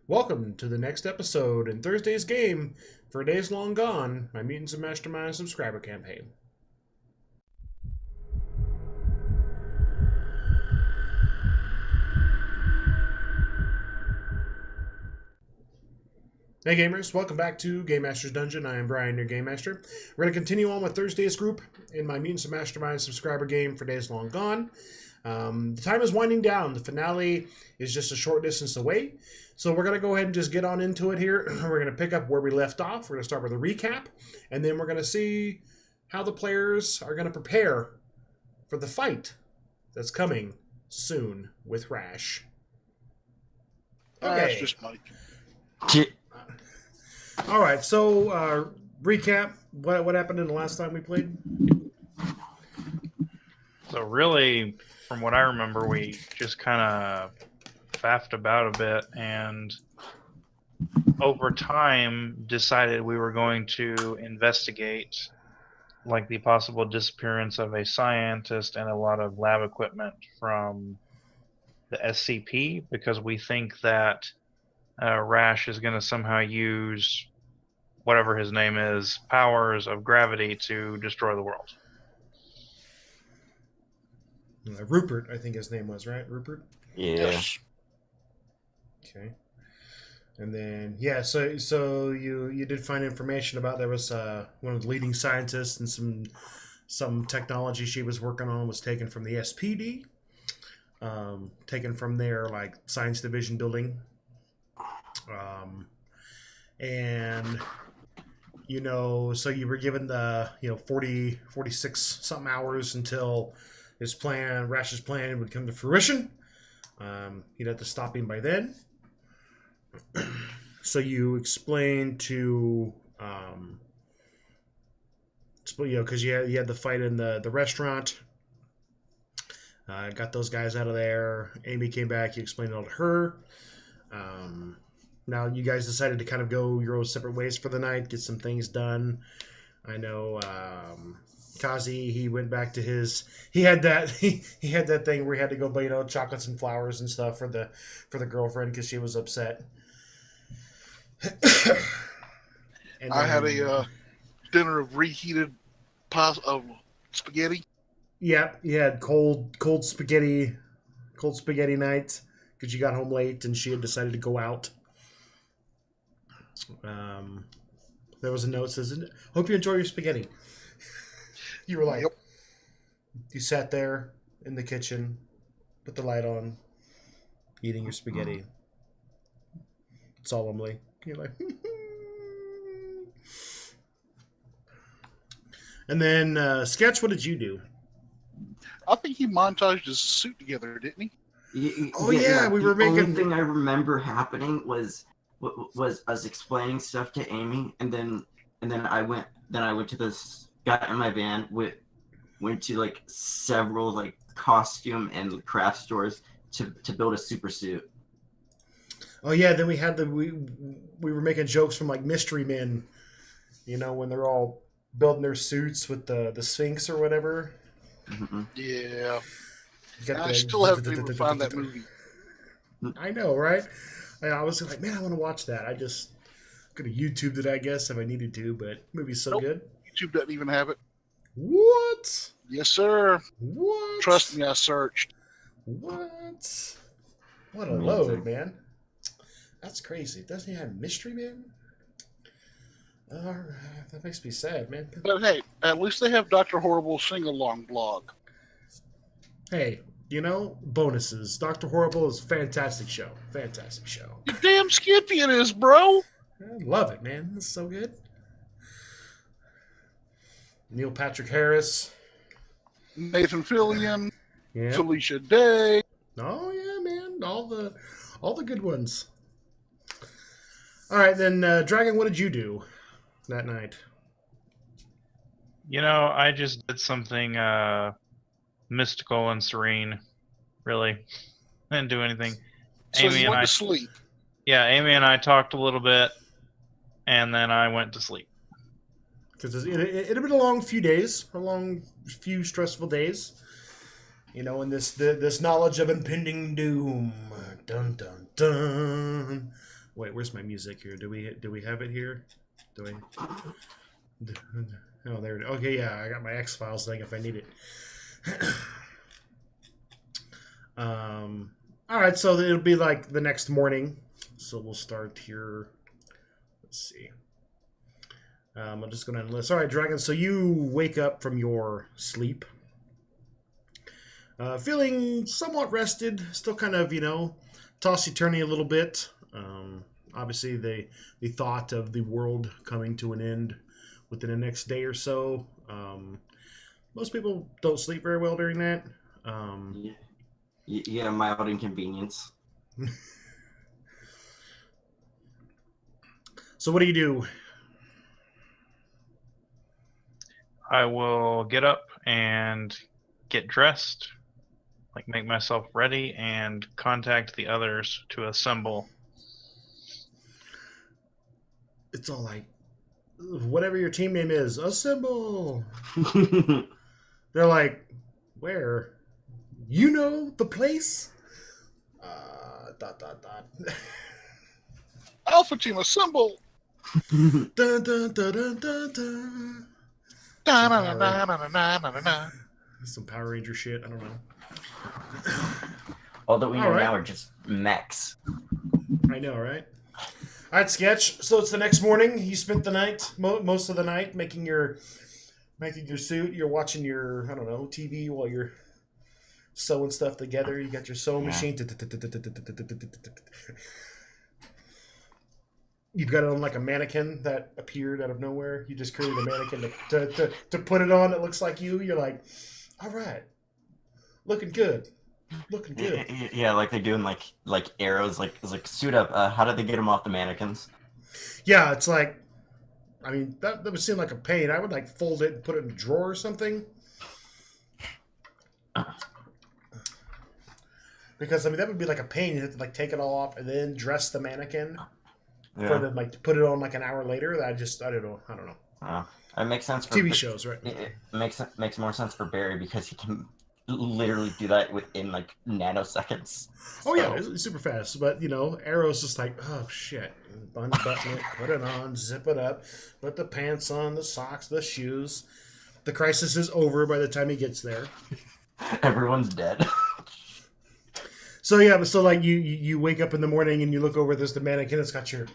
Welcome to the next episode in Thursday's game for Days Long Gone, my Mutants and Masterminds subscriber campaign. Hey gamers, welcome back to Game Master's Dungeon. I am Brian, your Game Master. We're going to continue on with Thursday's group in my Mutants and Masterminds subscriber game for Days Long Gone. The time is winding down. The finale is just a short distance away. So we're going to go ahead and just get on into it here. We're going to pick up where we left off. We're going to start with a recap. And then we're going to see how the players are going to prepare for the fight that's coming soon with Rash. Okay. That's just Mike. All right. So recap. What happened in the last time we played? So really, from what I remember, we just kind of faffed about a bit and over time decided we were going to investigate like the possible disappearance of a scientist and a lot of lab equipment from the SCP because we think that Rash is going to somehow use whatever his name is, powers of gravity to destroy the world. Rupert, I think his name was, right? Rupert? Yeah. Yes. Okay. And then, yeah, so you did find information about there was one of the leading scientists and some technology she was working on was taken from the SPD, taken from their, like, science division building. And, you know, so you were given the, 46 something hours until Rash's plan would come to fruition. You'd have to stop him by then. So you explained to, because you had the fight in the restaurant. Got those guys out of there. Amy came back. You explained it all to her. Now you guys decided to kind of go your own separate ways for the night, get some things done. I know Kazi, he went back to he had that thing where he had to go buy chocolates and flowers and stuff for the girlfriend because she was upset. And I had a dinner of reheated spaghetti. Yeah, you had cold spaghetti night because you got home late and she had decided to go out. There was a note that says, "Hope you enjoy your spaghetti." You were like, Yep. You sat there in the kitchen, put the light on, eating your spaghetti solemnly. You're like, and then Sketch, what did you do? I think he montaged his suit together, didn't he? Oh yeah, we were making. The only thing I remember happening was us explaining stuff to Amy, and then I went to this got in my van, went to like several like costume and craft stores to build a super suit. Oh yeah, then we had we were making jokes from like Mystery Men, when they're all building their suits with the Sphinx or whatever. Mm-hmm. Yeah. You got I still haven't been able to find that movie. I know, right? I was like, man, I want to watch that. I just could have YouTubed it, I guess, if I needed to, but the movie's so good. YouTube doesn't even have it. What? Yes, sir. What? Trust me, I searched. What? What a load, man. That's crazy. Doesn't he have Mystery Man? That makes me sad, man. But hey, at least they have Dr. Horrible sing-along blog. Hey, bonuses. Dr. Horrible is a fantastic show. Fantastic show. You damn skippy it is, bro. I love it, man. It's so good. Neil Patrick Harris. Nathan Fillion. Yeah. Felicia Day. Oh yeah, man. All the good ones. All right, then, Dragon, what did you do that night? I just did something mystical and serene. Really, I didn't do anything. So you went to sleep. Yeah, Amy and I talked a little bit, and then I went to sleep. Because it had been a long few stressful days. And this knowledge of impending doom. Dun dun dun. Wait, where's my music here? Do we have it here? Do I? Oh, there it is. Okay, yeah, I got my X-Files thing if I need it. All right, so it'll be like the next morning. So we'll start here. Let's see. I'm just going to enlist. All right, Dragon, so you wake up from your sleep. Feeling somewhat rested. Still kind of, tossy-turny a little bit. Obviously, the thought of the world coming to an end within the next day or so. Most people don't sleep very well during that. Yeah, mild inconvenience. So what do you do? I will get up and get dressed, like make myself ready, and contact the others to assemble. It's all like, whatever your team name is, assemble. They're like, where? You know the place? Dot. Alpha team assemble. Dun, dun, dun, dun, dun, dun. Da-na-na-na-na-na-na-na. Some Power Ranger shit. I don't know. All that we know All right. now are just mechs. I know, right? All right, Sketch. So it's the next morning. You spent the night, most of the night, making your suit. You're watching your, I don't know, TV while you're sewing stuff together. You got your sewing machine. You've got it on like a mannequin that appeared out of nowhere. You just created a mannequin to put it on. It looks like you. You're like, all right, looking good. Looking good. Yeah, like they do in like arrows. Like it's like suit up. How did they get them off the mannequins? Yeah, it's like, I mean, that would seem like a pain. I would like fold it and put it in a drawer or something. Because I mean, that would be like a pain. You have to like take it all off and then dress the mannequin for them like to put it on like an hour later. I don't know. It makes sense for TV shows, right? It makes more sense for Barry because he can literally do that within like nanoseconds. Oh yeah, it's super fast. But Arrow's just like, oh shit, unbutton it, put it on, zip it up, put the pants on, the socks, the shoes. The crisis is over by the time he gets there. Everyone's dead. So yeah, but so like you wake up in the morning and you look over the mannequin. It's got your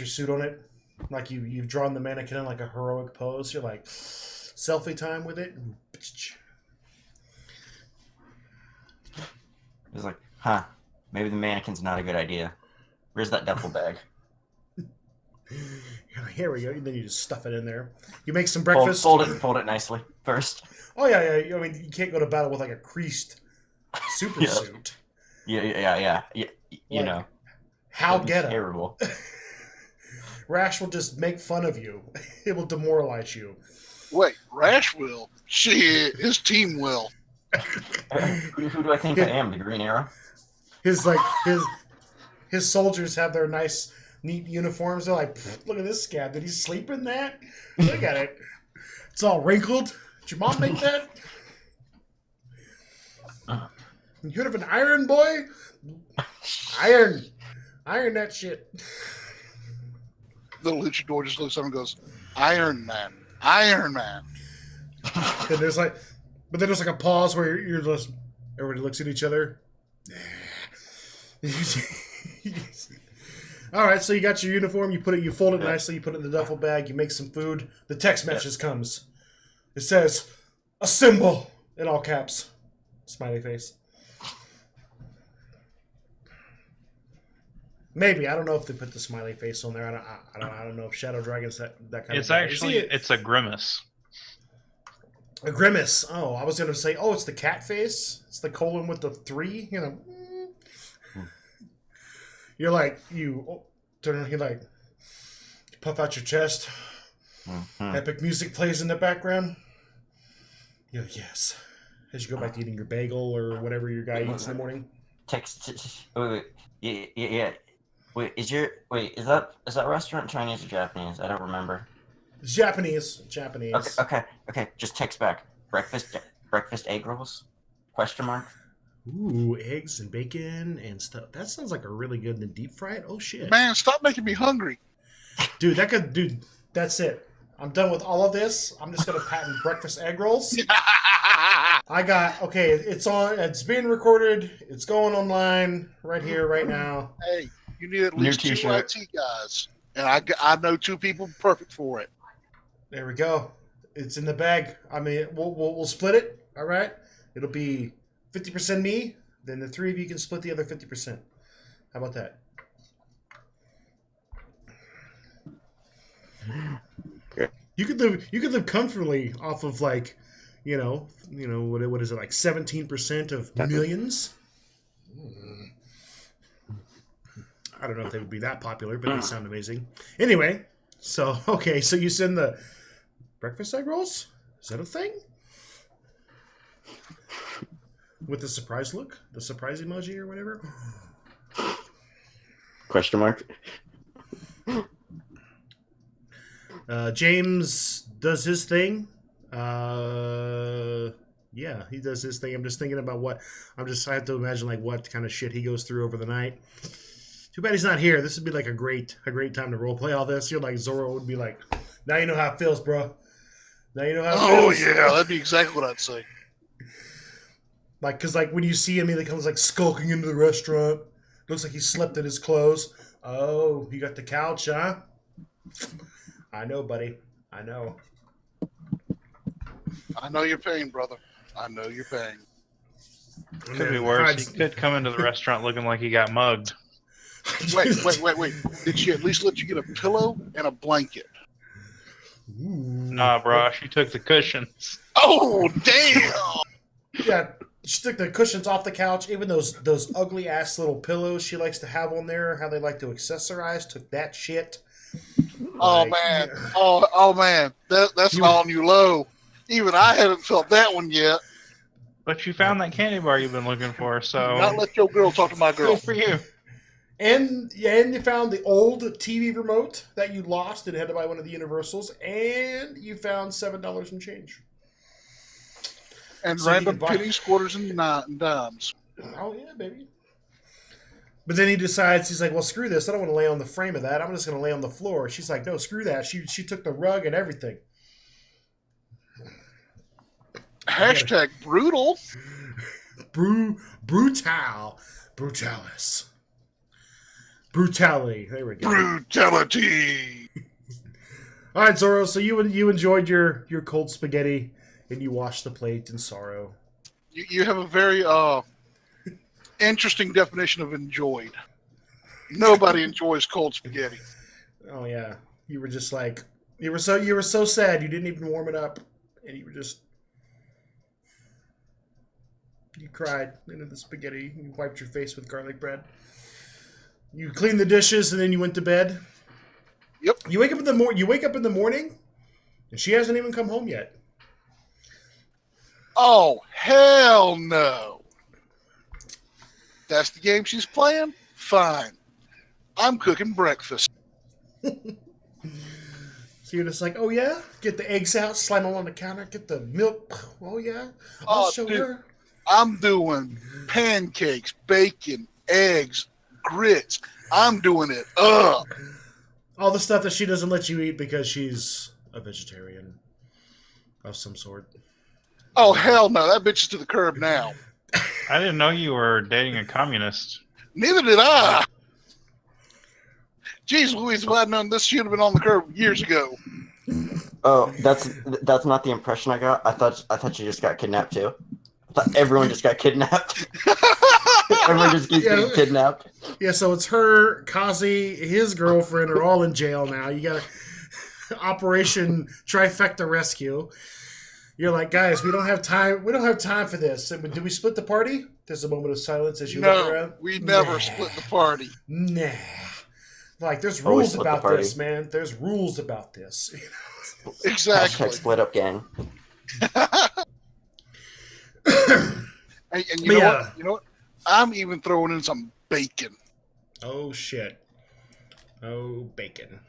suit on it. Like you've drawn the mannequin in like a heroic pose. You're like, selfie time with it. He's like, maybe the mannequin's not a good idea. Where's that duffel bag? You're like, here we go. And then you just stuff it in there. You make some breakfast. Fold it nicely first. Oh yeah. I mean, you can't go to battle with like a creased super suit. Yeah. You know. How get it? Terrible. Rash will just make fun of you. It will demoralize you. Wait, Rash will? Shit, his team will. Who do I think I am? The Green Arrow? His soldiers have their nice, neat uniforms. They're like, look at this scab. Did he sleep in that? Look at it. It's all wrinkled. Did your mom make that? You heard of an iron boy? Iron that shit. The luchador just looks up and goes, Iron Man. And there's like a pause where you're just, everybody looks at each other. All right, so you got your uniform. You fold it nicely. You put it in the duffel bag. You make some food. The text message comes. It says, "Assemble" in all caps. Smiley face. Maybe, I don't know if they put the smiley face on there. I don't know if Shadow Dragon's that kind It's of. actually it's a grimace. A grimace. Oh, I was gonna say, it's the cat face. It's the colon with the 3. You're like you puff out your chest. Mm-hmm. Epic music plays in the background. You're like, yes. As you go back to eating your bagel or whatever your guy eats in the morning. Wait. Yeah. Wait, is that restaurant Chinese or Japanese? I don't remember. It's Japanese. Okay. Just text back. Breakfast egg rolls? Question mark. Ooh, eggs and bacon and stuff. That sounds like a really good and deep fried. Oh shit, Man, stop making me hungry. dude, that's it. I'm done with all of this. I'm just gonna patent breakfast egg rolls. It's being recorded. It's going online right here, right now. Hey, you need at least New 2 t-shirt. IT guys, and I know 2 people perfect for it. There we go. It's in the bag. I mean, we'll split it. All right. It'll be 50% me. Then the 3 of you can split the other 50%. How about that? Great. You could live comfortably off of like, what is it, like 17% of millions? I don't know if they would be that popular, but they sound amazing. Anyway, so you send the breakfast egg rolls? Is that a thing? With the surprise look? The surprise emoji or whatever? Question mark. James does his thing. Yeah, he does his thing. I'm just thinking about I have to imagine like what kind of shit he goes through over the night. Too bad he's not here. This would be like a great time to role play all this. You're like Zorro would be like, now you know how it feels, bro. Now you know how it feels. Oh yeah, that'd be exactly what I'd say. Like, cause like when you see him, he comes like skulking into the restaurant. Looks like he slept in his clothes. Oh, you got the couch, huh? I know, buddy. I know. I know your pain, brother. I know your pain. Could be worse. He could come into the restaurant looking like he got mugged. Wait. Did she at least let you get a pillow and a blanket? Ooh. Nah, bro. She took the cushions. Oh, damn! Yeah, she took the cushions off the couch. Even those ugly ass little pillows she likes to have on there, how they like to accessorize, took that shit. Oh, Like, man. Oh, man. That's an all-new low. Even I haven't felt that one yet. But you found that candy bar you've been looking for, so Not let your girl talk to my girl. good for you. And you found the old TV remote that you lost and had to buy one of the Universals, and you found $7 in change. And So you random can buy- pennies, quarters, and dimes. Oh yeah, baby. But then he decides, he's like, well, screw this. I don't want to lay on the frame of that. I'm just going to lay on the floor. She's like, no, screw that. She took the rug and everything. Hashtag brutal. Brutalis. Brutality. There we go. Brutality. All right, Zorro. So you enjoyed your cold spaghetti and you washed the plate in sorrow. You have a very interesting definition of enjoyed. Nobody enjoys cold spaghetti. Oh yeah, you were just like you were so sad you didn't even warm it up, and you cried into the spaghetti. You wiped your face with garlic bread. You cleaned the dishes and then you went to bed. Yep. You wake up in the morning, and she hasn't even come home yet. Oh, hell no. That's the game she's playing? Fine. I'm cooking breakfast. So you're just like, oh yeah, get the eggs out, slime them on the counter, get the milk. Oh yeah, I'll show dude. her. I'm doing pancakes, bacon, eggs, grits. I'm doing it up. All the stuff that she doesn't let you eat because she's a vegetarian of some sort. Oh, hell no. That bitch is to the curb now. I didn't know you were dating a communist. Neither did I. Jeez Louise, if I'd known this, she'd have been on the curb years ago. Oh, that's not the impression I got. I thought you just got kidnapped too. I thought everyone just got kidnapped. Everyone just keeps getting kidnapped. Yeah, so it's her, Kazi, his girlfriend are all in jail now. You got Operation Trifecta Rescue. You're like, guys, we don't have time. We don't have time for this. Do we split the party? There's a moment of silence as you look around. No, we never split the party. Nah. Like, there's Always rules split the about party. this, man. There's rules about this. Exactly. Hashtag split up gang. And you know what? You know what? I'm even throwing in some bacon. Oh, shit. Oh, bacon.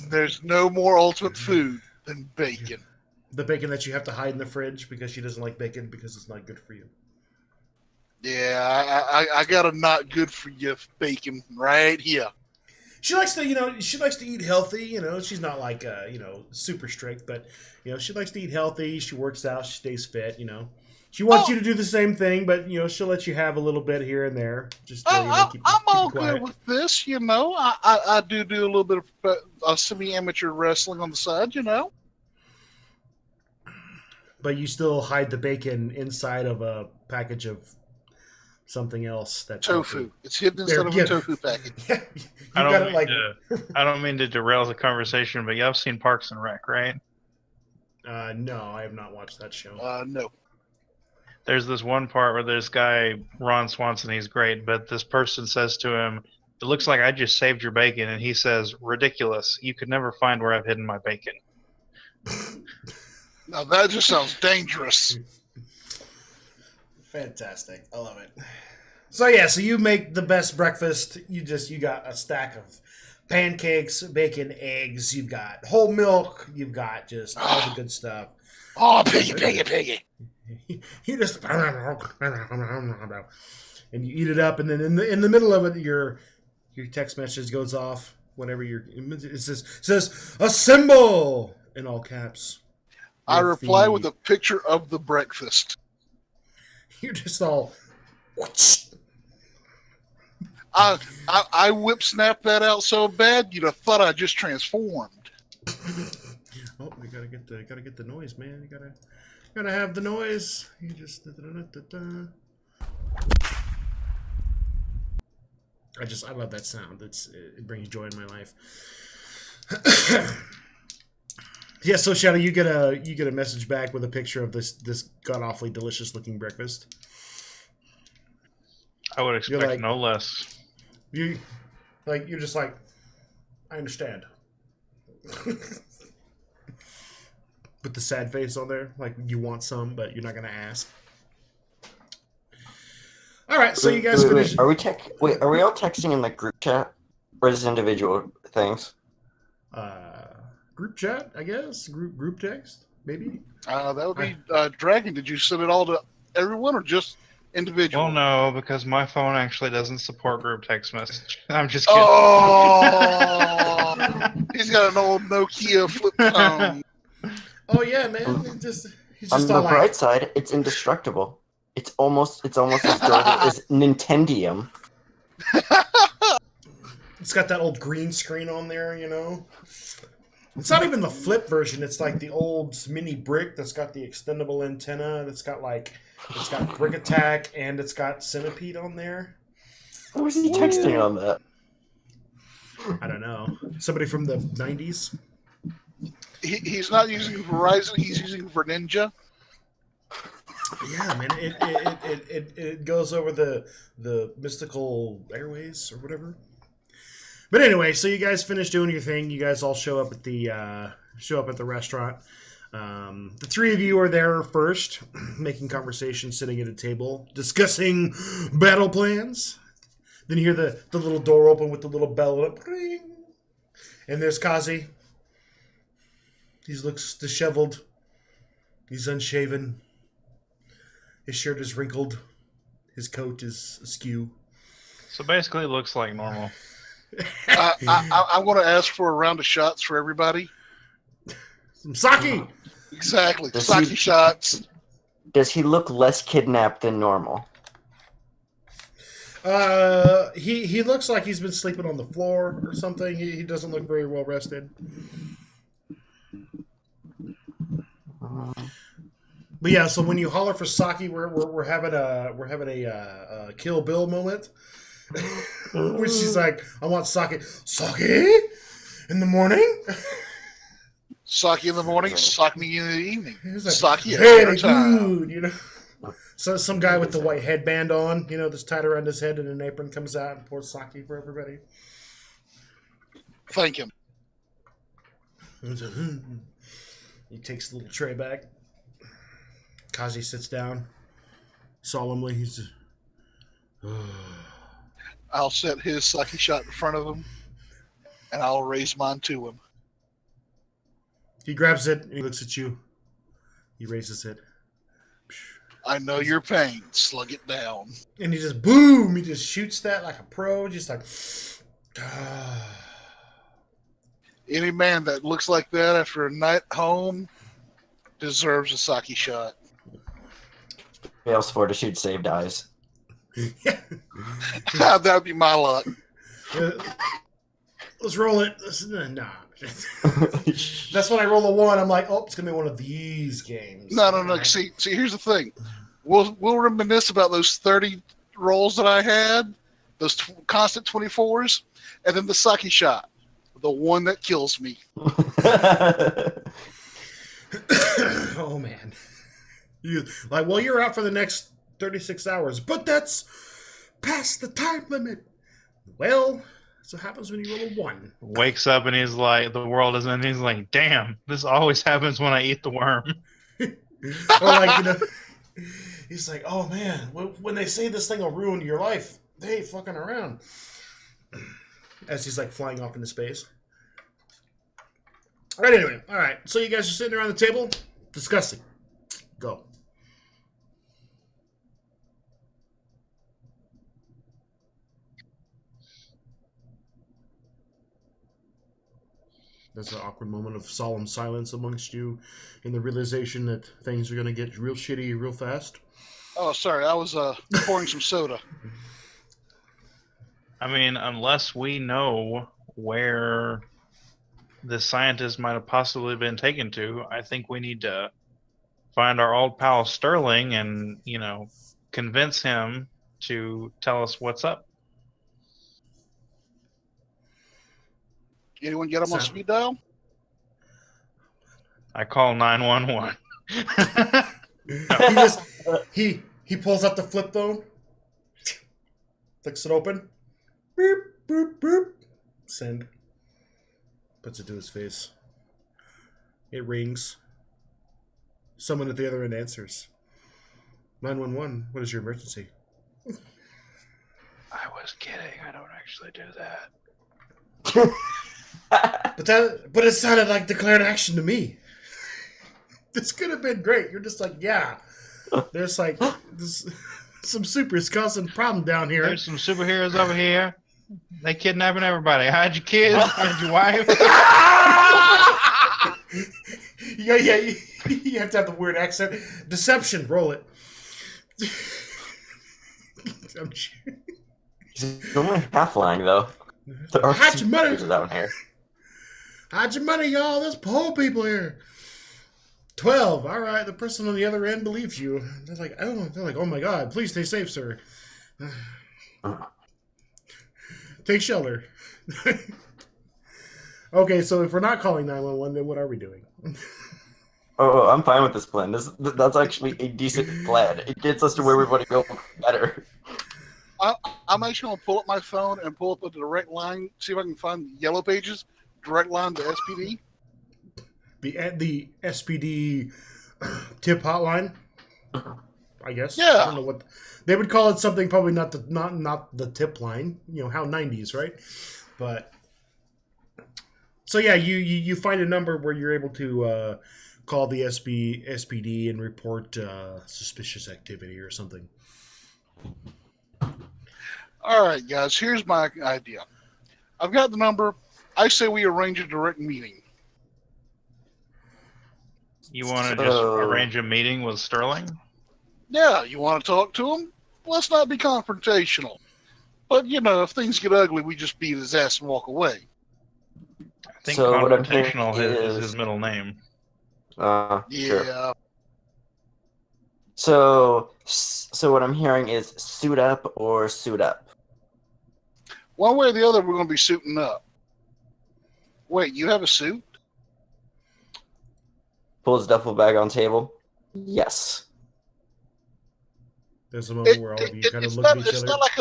There's no more ultimate food than bacon. The bacon that you have to hide in the fridge because she doesn't like bacon because it's not good for you. Yeah, I got a not good for you bacon right here. She likes to, she likes to eat healthy. She's not like, super strict, but she likes to eat healthy. She works out. She stays fit. She wants Oh, you to do the same thing, but she'll let you have a little bit here and there, just to keep I'm keep all it quiet. good with this. I do a little bit of semi-amateur wrestling on the side. But you still hide the bacon inside of a package of something else that's Tofu. healthy. It's hidden inside of a tofu packet. Yeah, I you got don't it mean like. I don't mean to derail the conversation, but y'all seen Parks and Rec, right? No, I have not watched that show. No. There's this one part where this guy, Ron Swanson, he's great, but this person says to him, "It looks like I just saved your bacon," and he says, "Ridiculous! You could never find where I've hidden my bacon." Now that just sounds dangerous. Fantastic. I love it. So yeah, so you make the best breakfast. You got a stack of pancakes, bacon, eggs. You've got whole milk. You've got just all the good stuff. Oh, piggy. You just and you eat it up, and then in the middle of it, your text message goes off. Whatever it says assemble in all caps. I reply with a picture of the breakfast. You're just all. I whip snap that out so bad you'd have thought I just transformed. Oh, we gotta get the noise, man. You gotta have the noise. You just. I love that sound. It brings joy in my life. Yeah, so Shadow, you get a message back with a picture of this god awfully delicious looking breakfast. I would expect no less. You're just like, I understand. Put the sad face on there, like you want some, but you're not gonna ask. All right, so you guys finished. Are we all texting in like group chat, or is this individual things? Group chat, I guess. Group text, maybe. That would be Dragon. Did you send it all to everyone or just individual? Well, no, because my phone actually doesn't support group text message. I'm just kidding. Oh, he's got an old Nokia flip phone. Oh yeah, man. He's just on the bright side, it's indestructible. It's almost as durable as Nintendium. It's got that old green screen on there, It's not even the flip version. It's like the old mini brick that's got the extendable antenna. It's got Brick Attack and it's got Centipede on there. Who was he texting on that? I don't know. Somebody from the 90s? He's not using Verizon. He's using for Ninja. Yeah, man. It goes over the mystical airways or whatever. But anyway, so you guys finish doing your thing. You guys all show up at the restaurant. The three of you are there first, making conversation, sitting at a table, discussing battle plans. Then you hear the little door open with the little bell up, ring, and there's Kazi. He looks disheveled. He's unshaven. His shirt is wrinkled. His coat is askew. So basically, it looks like normal. I want to ask for a round of shots for everybody. Some sake! Exactly. Sake shots. Does he look less kidnapped than normal? He looks like he's been sleeping on the floor or something. He doesn't look very well rested. But yeah, so when you holler for sake, we're having a Kill Bill moment, where she's like, "I want sake, sake in the morning." Sake in the morning, sake me in the evening. Like, Sake at very time. good, So some guy with the white headband on, that's tied around his head, and an apron comes out and pours sake for everybody. Thank him. He takes the little tray back. Kazi sits down solemnly. He's just, I'll set his sake shot in front of him, and I'll raise mine to him. He grabs it and he looks at you. He raises it. I know your pain. Slug it down. And he just boom. He just shoots that like a pro. Just like. Any man that looks like that after a night home deserves a sake shot. Fails 4 to shoot, save dies. That would be my luck. Let's roll it. Nah. That's when I roll a 1. I'm like, oh, it's gonna be one of these games. No. See, here's the thing. We'll reminisce about those 30 rolls that I had, those constant 24s, and then the sake shot, the one that kills me. Oh man. You're out for the next 36 hours, but that's past the time limit. Well, that's what happens when you roll a 1. Wakes up and he's like, the world is ending. He's like, damn, this always happens when I eat the worm. Or like, he's like, oh man, when they say this thing will ruin your life, they ain't fucking around. As he's like flying off into space. All right, anyway. All right, so you guys are sitting around the table discussing. Go. There's an awkward moment of solemn silence amongst you in the realization that things are going to get real shitty real fast. Oh, sorry. I was pouring some soda. I mean, unless we know where the scientist might have possibly been taken to, I think we need to find our old pal Sterling and, convince him to tell us what's up. Anyone get him on speed dial? I call 911. He pulls out the flip phone, flicks it open, beep boop boop, send. Puts it to his face. It rings. Someone at the other end answers. 911. What is your emergency? I was kidding. I don't actually do that. But it sounded like declared action to me. This could have been great. You're just like, yeah. There's like some supers causing problem down here. There's some superheroes over here. They kidnapping everybody. Hide your kids. Hide your wife. Yeah. You have to have the weird accent. Deception. Roll it. He's only half lying though. There are Hide your money down here. Hide your money, y'all. There's poor people here. 12. All right. The person on the other end believes you. They're like, oh my God. Please stay safe, sir. Take shelter. Okay, so if we're not calling 911, then what are we doing? Oh, I'm fine with this plan. That's actually a decent plan. It gets us to where we want to go better. I'm actually going to pull up my phone and pull up a direct line, see if I can find Yellow Pages, direct line to SPD. The SPD tip hotline, I guess. Yeah. I don't know what they would call it. Something probably not the tip line. How 90s, right? But so yeah, you find a number where you're able to call the SPD and report suspicious activity or something. All right, guys. Here's my idea. I've got the number. I say we arrange a direct meeting. You want to just arrange a meeting with Sterling? Yeah, you want to talk to him? Let's not be confrontational. But, if things get ugly, we just beat his ass and walk away. I think So what I'm confrontational hearing is his middle name. Yeah. Sure. So what I'm hearing is suit up or suit up. One way or the other, we're going to be suiting up. Wait, you have a suit? Pull his duffel bag on table. Yes. There's a moment where all of you kind of look at each other. It's not like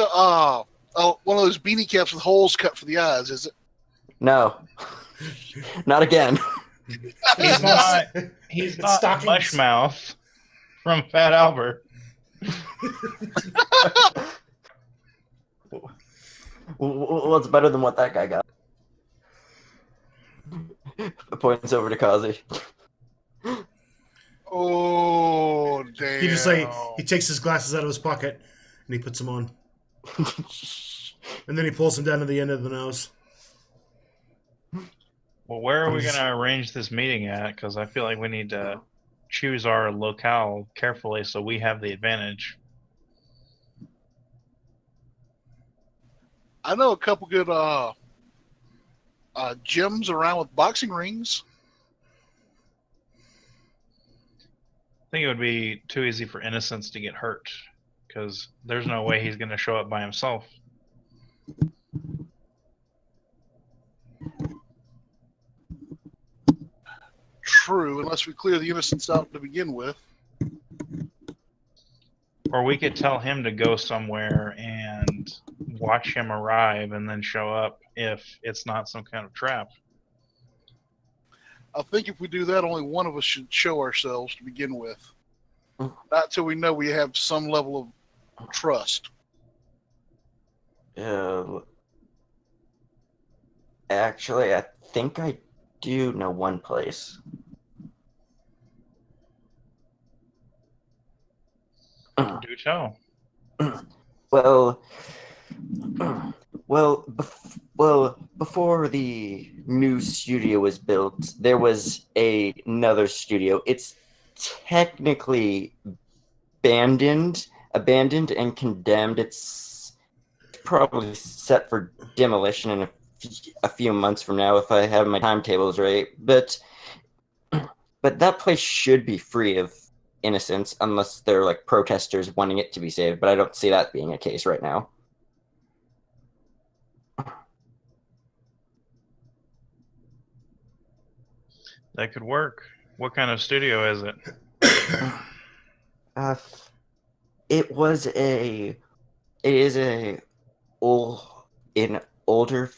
one of those beanie caps with holes cut for the eyes, is it? No. Not again. He's not Mushmouth from Fat Albert. What's better than what that guy got? Points over to Kazi. Oh, damn. He just he takes his glasses out of his pocket and he puts them on, and then he pulls them down to the end of the nose. Well, where are we going to arrange this meeting at? Because I feel like we need to choose our locale carefully so we have the advantage. I know a couple good gyms around with boxing rings. I think it would be too easy for Innocence to get hurt because there's no way he's going to show up by himself. True, unless we clear the Innocents out to begin with. Or we could tell him to go somewhere and watch him arrive and then show up if it's not some kind of trap. I think if we do that, only one of us should show ourselves to begin with. Not till we know we have some level of trust. Actually, I think I do know one place. Do tell. Well, before the new studio was built, there was another studio. It's technically abandoned and condemned. It's probably set for demolition in a few months from now if I have my timetables right. But that place should be free of innocents unless they're like protesters wanting it to be saved. But I don't see that being a case right now. That could work. What kind of studio is it? It is an older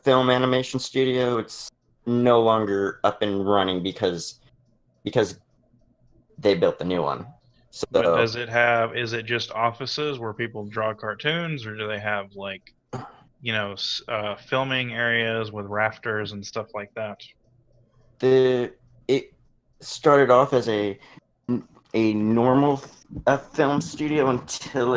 film animation studio. It's no longer up and running because they built the new one. So, but is it just offices where people draw cartoons, or do they have filming areas with rafters and stuff like that? It started off as a normal film studio until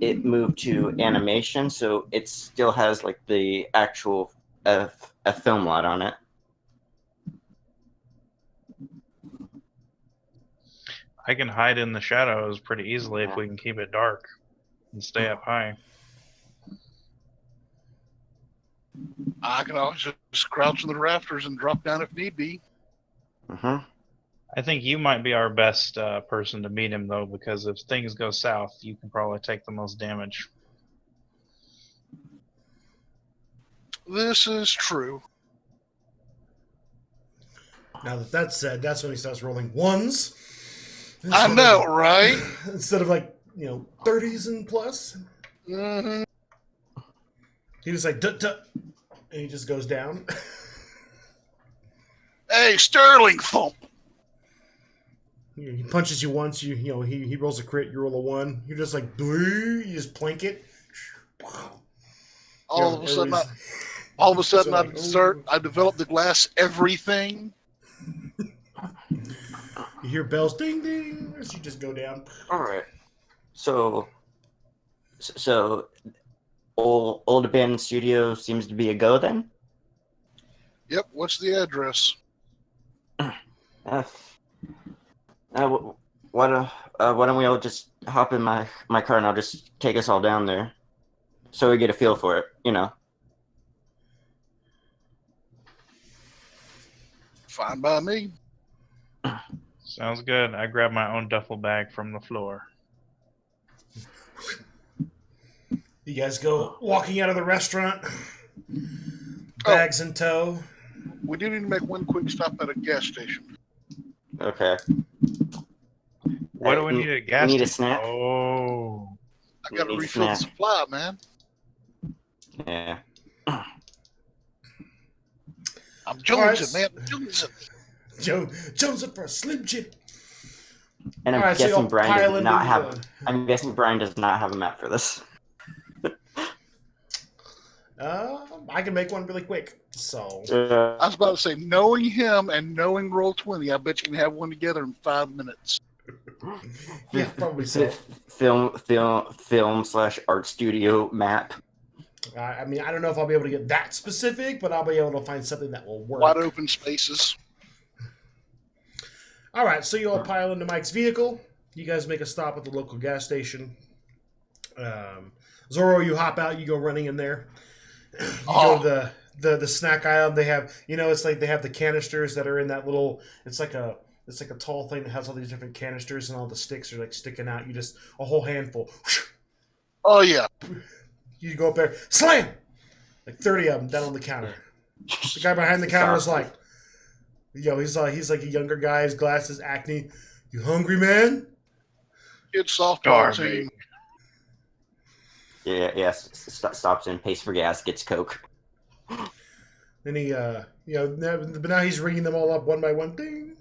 it moved to animation. So it still has like the actual a film lot on it. I can hide in the shadows pretty easily if we can keep it dark and stay up high. I can always just crouch in the rafters and drop down if need be. Mm-hmm. I think you might be our best person to meet him, though, because if things go south, you can probably take the most damage. This is true. Now that's said, that's when he starts rolling ones. I know, right? Instead of 30s and plus. Mm-hmm. He was like, duh, duh, and he just goes down. Hey, Sterling thump. He punches you once. He rolls a crit. You roll a 1. You're just like, you just plank it. All of a sudden, I developed the glass everything. You hear bells, ding ding, as you just go down. All right. So old abandoned studio seems to be a go then. Yep. What's the address? Why don't we all just hop in my car and I'll just take us all down there, so we get a feel for it, Fine by me. Sounds good. I grab my own duffel bag from the floor. You guys go walking out of the restaurant, bags in tow. We do need to make one quick stop at a gas station. Okay. Why do we need a gas station? Need a station? snack? Oh. I gotta refill the supply, man. Yeah. I'm jonesing, man. I'm jonesing. Jonesing for a Slim Jim. And I'm guessing Brian does not have. I'm guessing Brian does not have a map for this. I I can make one really quick. So I was about to say, knowing him and knowing Roll20, I bet you can have one together in 5 minutes. yeah, probably so. Film/art studio map. I mean, I don't know if I'll be able to get that specific, but I'll be able to find something that will work. Wide open spaces. All right, so you all pile into Mike's vehicle. You guys make a stop at the local gas station. Zorro, you hop out. You go running in there. You go to the snack aisle. They have, it's like they have the canisters that are in that little. It's like a tall thing that has all these different canisters, and all the sticks are like sticking out. You just a whole handful. Oh yeah. You go up there, slam, like 30 of them down on the counter. The guy behind the counter is like, he's like a younger guy, his glasses, acne. You hungry, man? It's softball team. Yeah. Stops in, pays for gas, gets Coke. Then he, but now he's ringing them all up one by one. Ding,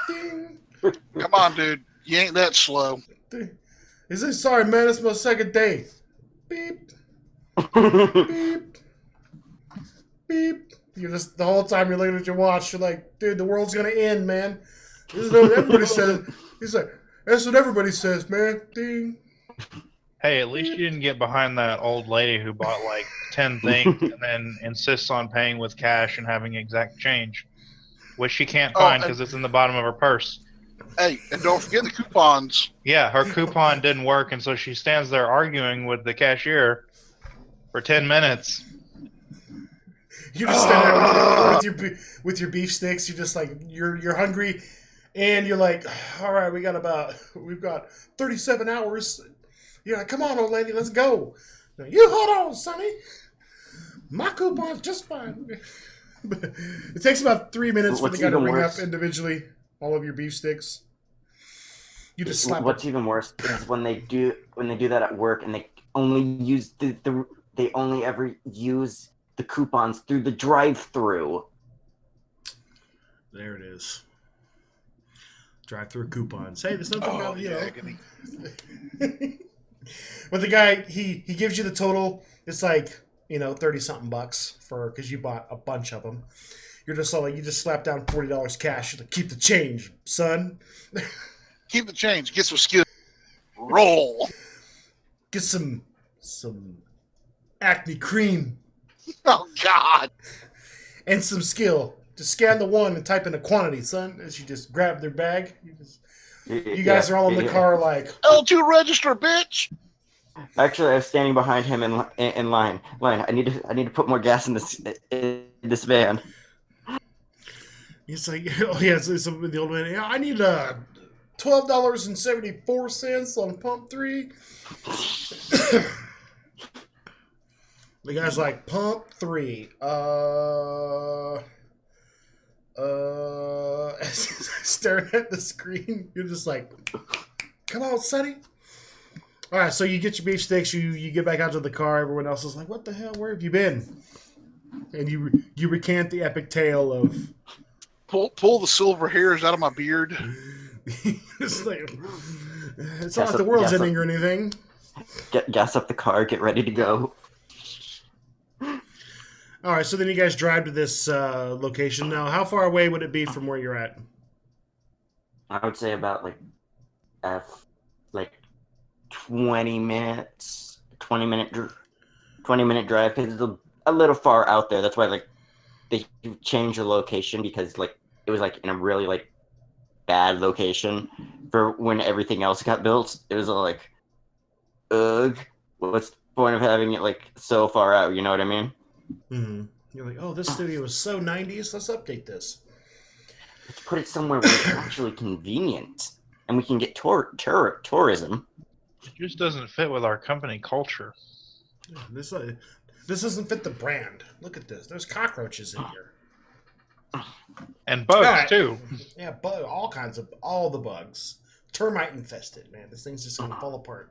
ding. Come on, dude. You ain't that slow. Ding. He says, "Sorry, man. It's my second day." Beep, beep, beep. You're just the whole time you're looking at your watch. You're like, dude, the world's gonna end, man. This is what everybody says. He's like, that's what everybody says, man. Ding. Hey, at least you didn't get behind that old lady who bought like 10 things and then insists on paying with cash and having exact change, which she can't find because it's in the bottom of her purse. Hey, and don't forget the coupons. Yeah, her coupon didn't work, and so she stands there arguing with the cashier for 10 minutes. You just stand there with your beef sticks. You're just like you're hungry, and you're like, all right, we've got 37 hours. You're like, come on, old lady, let's go. Now, you hold on, Sonny. My coupon's just fine. It takes about 3 minutes for the guy to ring up individually all of your beef sticks. You just slap. What's even worse is when they do that at work and they only use they only ever use the coupons through the drive-through. There it is. Drive-through coupons. Hey, there's nothing about But the guy he gives you the total. It's like 30-something bucks because you bought a bunch of them. You're just like you just slap down $40 cash. You're like, keep the change, son. Keep the change. Get some skill. Roll. Get some acne cream. Oh God. And some skill. Just scan the one and type in a quantity, son. As you just grab their bag. You guys are all in the car like L2 register, bitch. Actually, I was standing behind him in line. I need to put more gas in this van. It's like, it's the old man. I need $12.74 on pump 3. The guy's like, pump 3. Staring at the screen. You're just like, come on, Sonny. All right, so you get your beef sticks. You get back out to the car. Everyone else is like, what the hell? Where have you been? And you recant the epic tale of pull the silver hairs out of my beard. it's not like the world's ending or anything. Gas up the car. Get ready to go. All right, so then you guys drive to this location. Now, how far away would it be from where you're at? I would say about like 20 minutes, 20-minute drive because it's a little far out there. That's why they changed the location because it was in a really bad location for when everything else got built. It was like, ugh, what's the point of having it so far out? You know what I mean? Mm-hmm. You're like, oh, this studio is so 90s. Let's update this. Let's put it somewhere where it's actually convenient and we can get tourism. It just doesn't fit with our company culture. Yeah, this doesn't fit the brand. Look at this. There's cockroaches in here. And bugs, too. Yeah, all the bugs. Termite infested, man. This thing's just going to fall apart.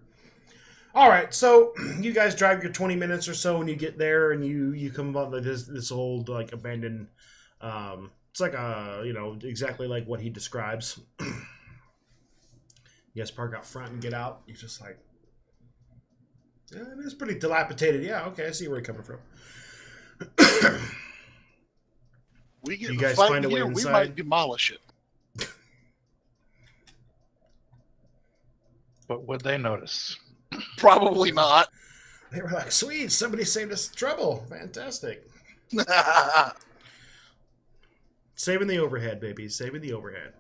All right, so you guys drive your 20 minutes or so, and you get there, and you come up with this old abandoned. It's exactly like what he describes. You guys park out front and get out. You're just like, Yeah, it is pretty dilapidated. Yeah, okay, I see where you're coming from. We get You in a guys fight find a way here, we inside? might demolish it. But would they notice? Probably not. They were like, sweet, somebody saved us trouble. Fantastic. Saving the overhead, baby. Saving the overhead.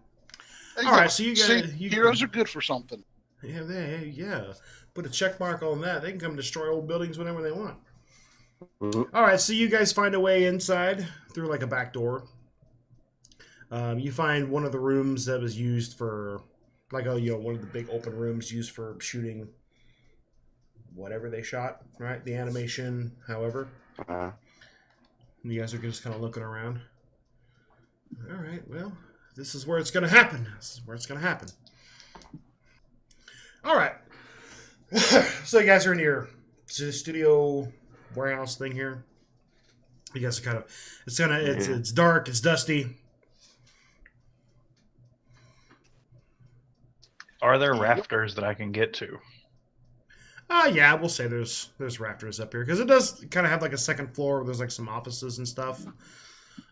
All right, so you See, got heroes are good for something. Yeah. Put a check mark on that. They can come destroy old buildings whenever they want. Mhm. All right, so you guys find a way inside through like a back door. You find one of the rooms that was used for, like, one of the big open rooms used for shooting whatever they shot, right? The animation, however. Uh, You guys are just kind of looking around. All right, well, this is where it's going to happen. This is where it's going to happen. All right. So you guys are in your studio warehouse thing here. You guys are it's dark, it's dusty. Are there rafters that I can get to? Yeah, we'll say there's rafters up here because it does kind of have like a second floor where there's like some offices and stuff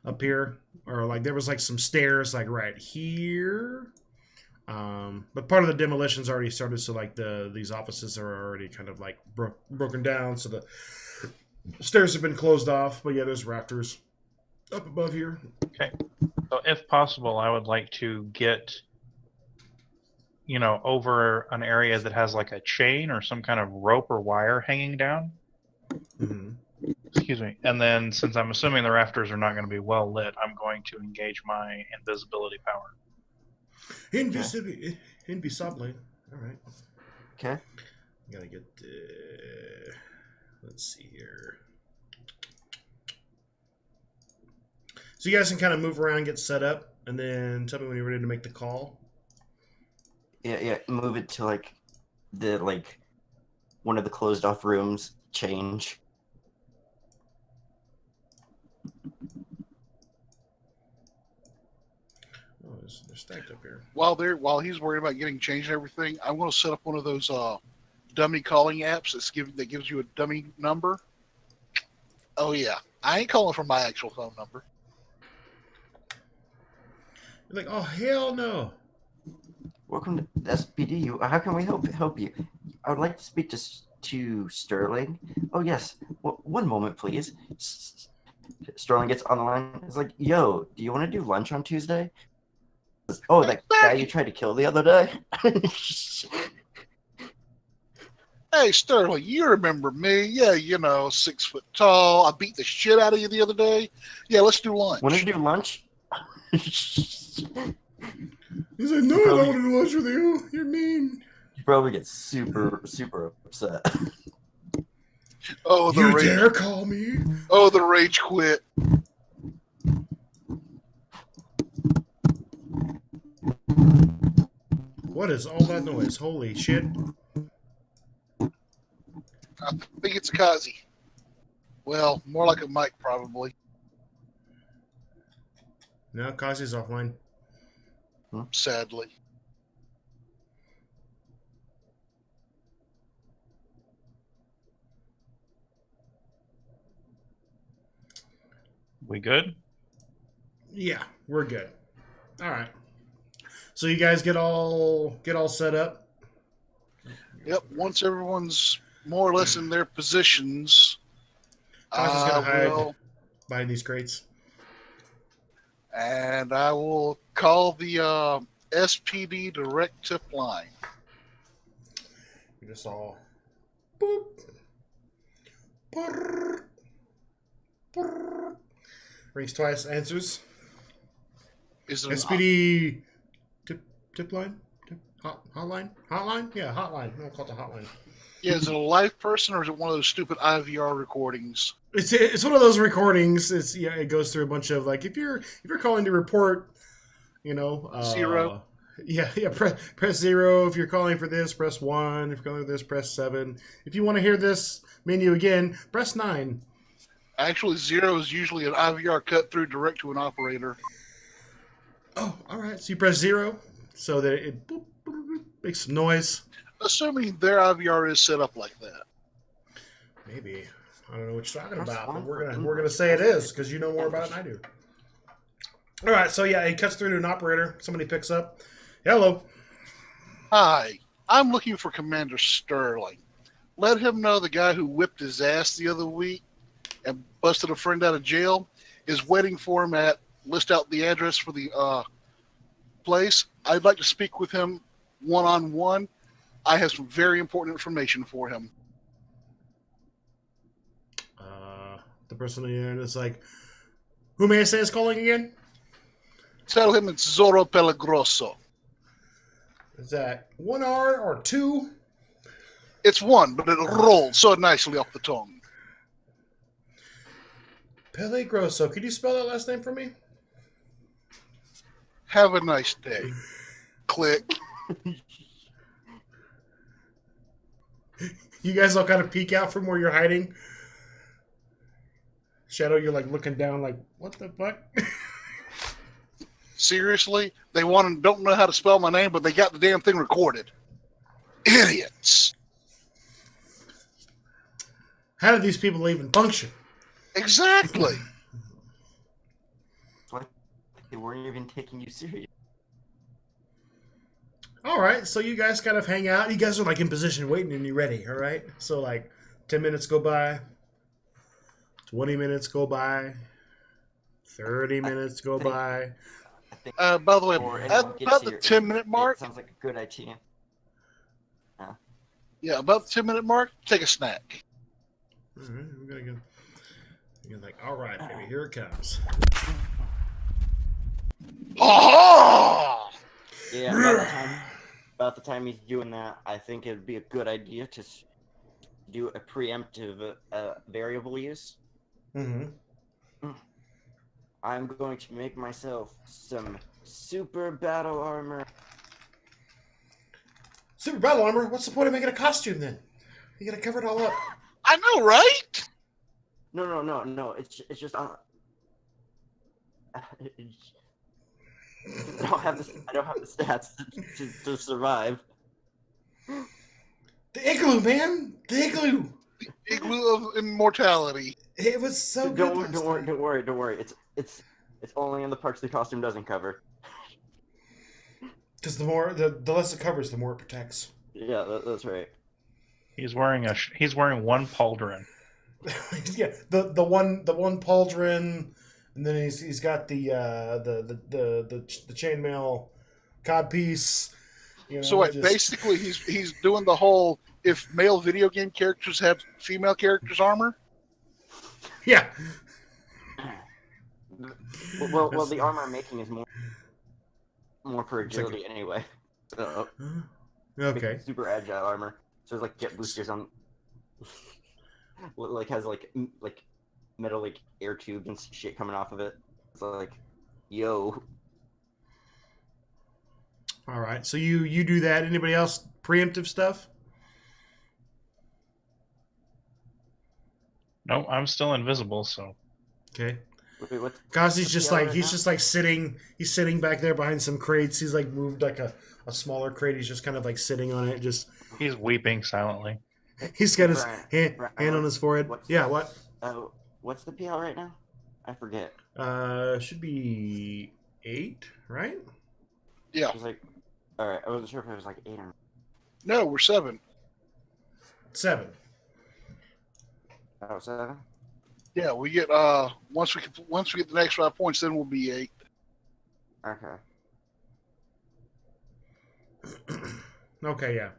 up here, or like there was like some stairs like right here. But part of the demolition's already started, so like these offices are already kind of like broken down, so the stairs have been closed off. But yeah, there's rafters up above here. Okay. So if possible, I would like to get, over an area that has like a chain or some kind of rope or wire hanging down. Mm-hmm. Excuse me. And then, since I'm assuming the rafters are not going to be well lit, I'm going to engage my invisibility power. Invisibly. All right. okay. Gotta get. Let's see here. So you guys can kind of move around, get set up, and then tell me when you're ready to make the call. Yeah. Move it to like one of the closed off rooms. Change. Oh, they're stacked up here. While he's worried about getting changed and everything, I'm going to set up one of those dummy calling apps that gives you a dummy number. Oh yeah, I ain't calling from my actual phone number. You're like, oh hell no! Welcome to SPD. How can we help you? I would like to speak to Sterling. Oh yes. One moment, please. Sterling gets on the line. It's like, yo, do you want to do lunch on Tuesday? Oh, that guy you tried to kill the other day? Hey Sterling, you remember me? Yeah, 6 foot tall. I beat the shit out of you the other day. Yeah, let's do lunch. Want to do lunch? He's like, no, I don't want to do lunch with you. You're mean. You probably get super upset. Oh, You dare call me? Oh, the rage quit. What is all that noise? Holy shit! I think it's a Kazi. Well, more like a mic, probably. No, Kazi's offline. Sadly. We good? Yeah, we're good. All right. So you guys get all set up. Yep. Once everyone's more or less in their positions, Kazi's gonna I hide will, behind these crates. and I will call the SPD direct tip line. You just all boop, brrr, brrr. Rings twice. Answers. Is it SPD tip line? Hotline? Yeah, hotline. No, call it the hotline. is it a live person or is it one of those stupid IVR recordings? It's one of those recordings. It goes through a bunch of like if you're calling to report, 0. Yeah. Press 0. If you're calling for this, press 1. If you're calling for this, press 7. If you want to hear this menu again, press 9. Actually, 0 is usually an IVR cut through direct to an operator. Oh, all right. So you press 0 so that it boop, boop, boop, makes some noise. Assuming their IVR is set up like that. Maybe. I don't know what you're talking Press about, but one we're for gonna English, say it press is two because you know more about it than I English. do. All right, so yeah, he cuts through to an operator. Somebody picks up. Hello. Hi, I'm looking for Commander Sterling. Let him know the guy who whipped his ass the other week and busted a friend out of jail is waiting for him at, list out the address for the place. I'd like to speak with him one-on-one. I have some very important information for him. The person in there is like, who may I say is calling again? Tell him it's Zorro Pelagroso. Is that 1 R or 2? It's one, but it rolled so nicely off the tongue. Peligroso. Could you spell that last name for me? Have a nice day. Click. You guys all kind of peek out from where you're hiding. Shadow, you're like looking down like, what the fuck? Seriously? They don't know how to spell my name, but they got the damn thing recorded. Idiots. How do these people even function? Exactly. Like they weren't even taking you serious. All right, so you guys kind of hang out. You guys are like in position waiting and you're ready, all right? So like 10 minutes go by, 20 minutes go by, 30 minutes go by. I think By the way, before at anyone gets about the here, 10-minute mark, it sounds like a good idea. yeah, about the 10-minute mark, take a snack. All right, we're gonna go. You're like, all right, baby, here it comes. Oh! Yeah, about the time he's doing that, I think it'd be a good idea to do a preemptive variable use. Mm-hmm. I'm going to make myself some super battle armor. Super battle armor? What's the point of making a costume then? You gotta cover it all up. I know, right? No. It's just I don't have the stats to survive. The igloo, man! The igloo! Igloo of immortality. It was so good. Don't worry. It's only in the parts the costume doesn't cover. Because the less it covers, the more it protects. Yeah, that's right. He's wearing one pauldron. Yeah, the one pauldron, and then he's got the chainmail codpiece. You know, So wait, basically he's doing the whole if male video game characters have female characters armor. Yeah. Well, the armor I'm making is more for agility anyway. So Okay. super agile armor. So there's like jet boosters on. Like has like metal like air tubes and shit coming off of it. It's like, yo. All right. So you do that. Anybody else preemptive stuff? No, I'm still invisible, so Okay. Wait, what's Kazi's just the like right he's now? just like sitting. He's sitting back there behind some crates. He's like moved like a smaller crate. He's just kind of like sitting on it. Just he's weeping silently. he's got his Brian, hand on his forehead. what's Yeah. the- What? What's the PL right now? I forget. Should be 8, right? Yeah. It was like, all right. I wasn't sure if it was like 8 or. No, we're 7. 7. Oh, 7. Yeah, we get once we get the next 5 points, then we'll be 8. Okay. Okay. Yeah.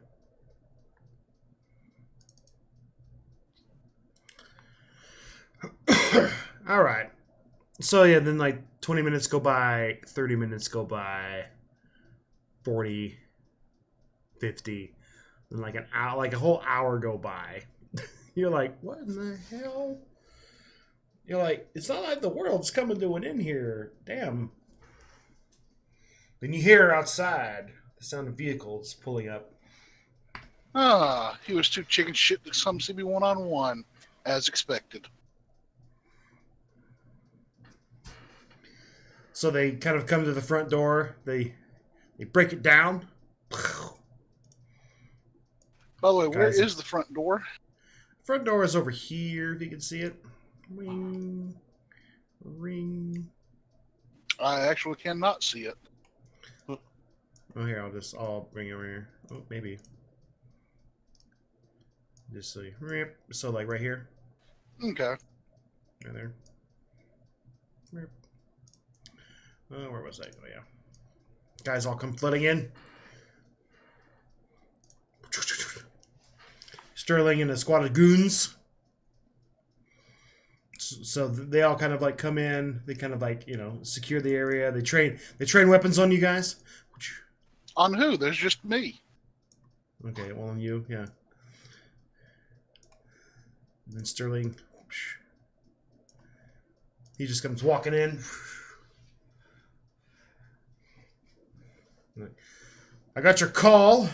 All right. So yeah, then like 20 minutes go by, 30 minutes go by, 40, 50, and like an hour, like a whole hour go by. You're like, what in the hell? You're like, it's not like the world's coming to an end here. Damn. Then you hear outside the sound of vehicles pulling up. He was too chicken shit to come see me one-on-one, as expected. So they kind of come to the front door. They break it down. By the way, where Guys. is the front door? Front door is over here, if you can see it. Ring. Ring. I actually cannot see it. Oh, here, I'll bring it over here. Oh, maybe. Just so so like right here. Okay. Right there. Oh, where was I? Oh, yeah. Guys all come flooding in. Sterling and a squad of goons. So they all kind of like come in. They kind of like, you know, secure the area. They train weapons on you guys. On who? There's just me. Okay, well on you, yeah. And then Sterling, he just comes walking in. I got your call.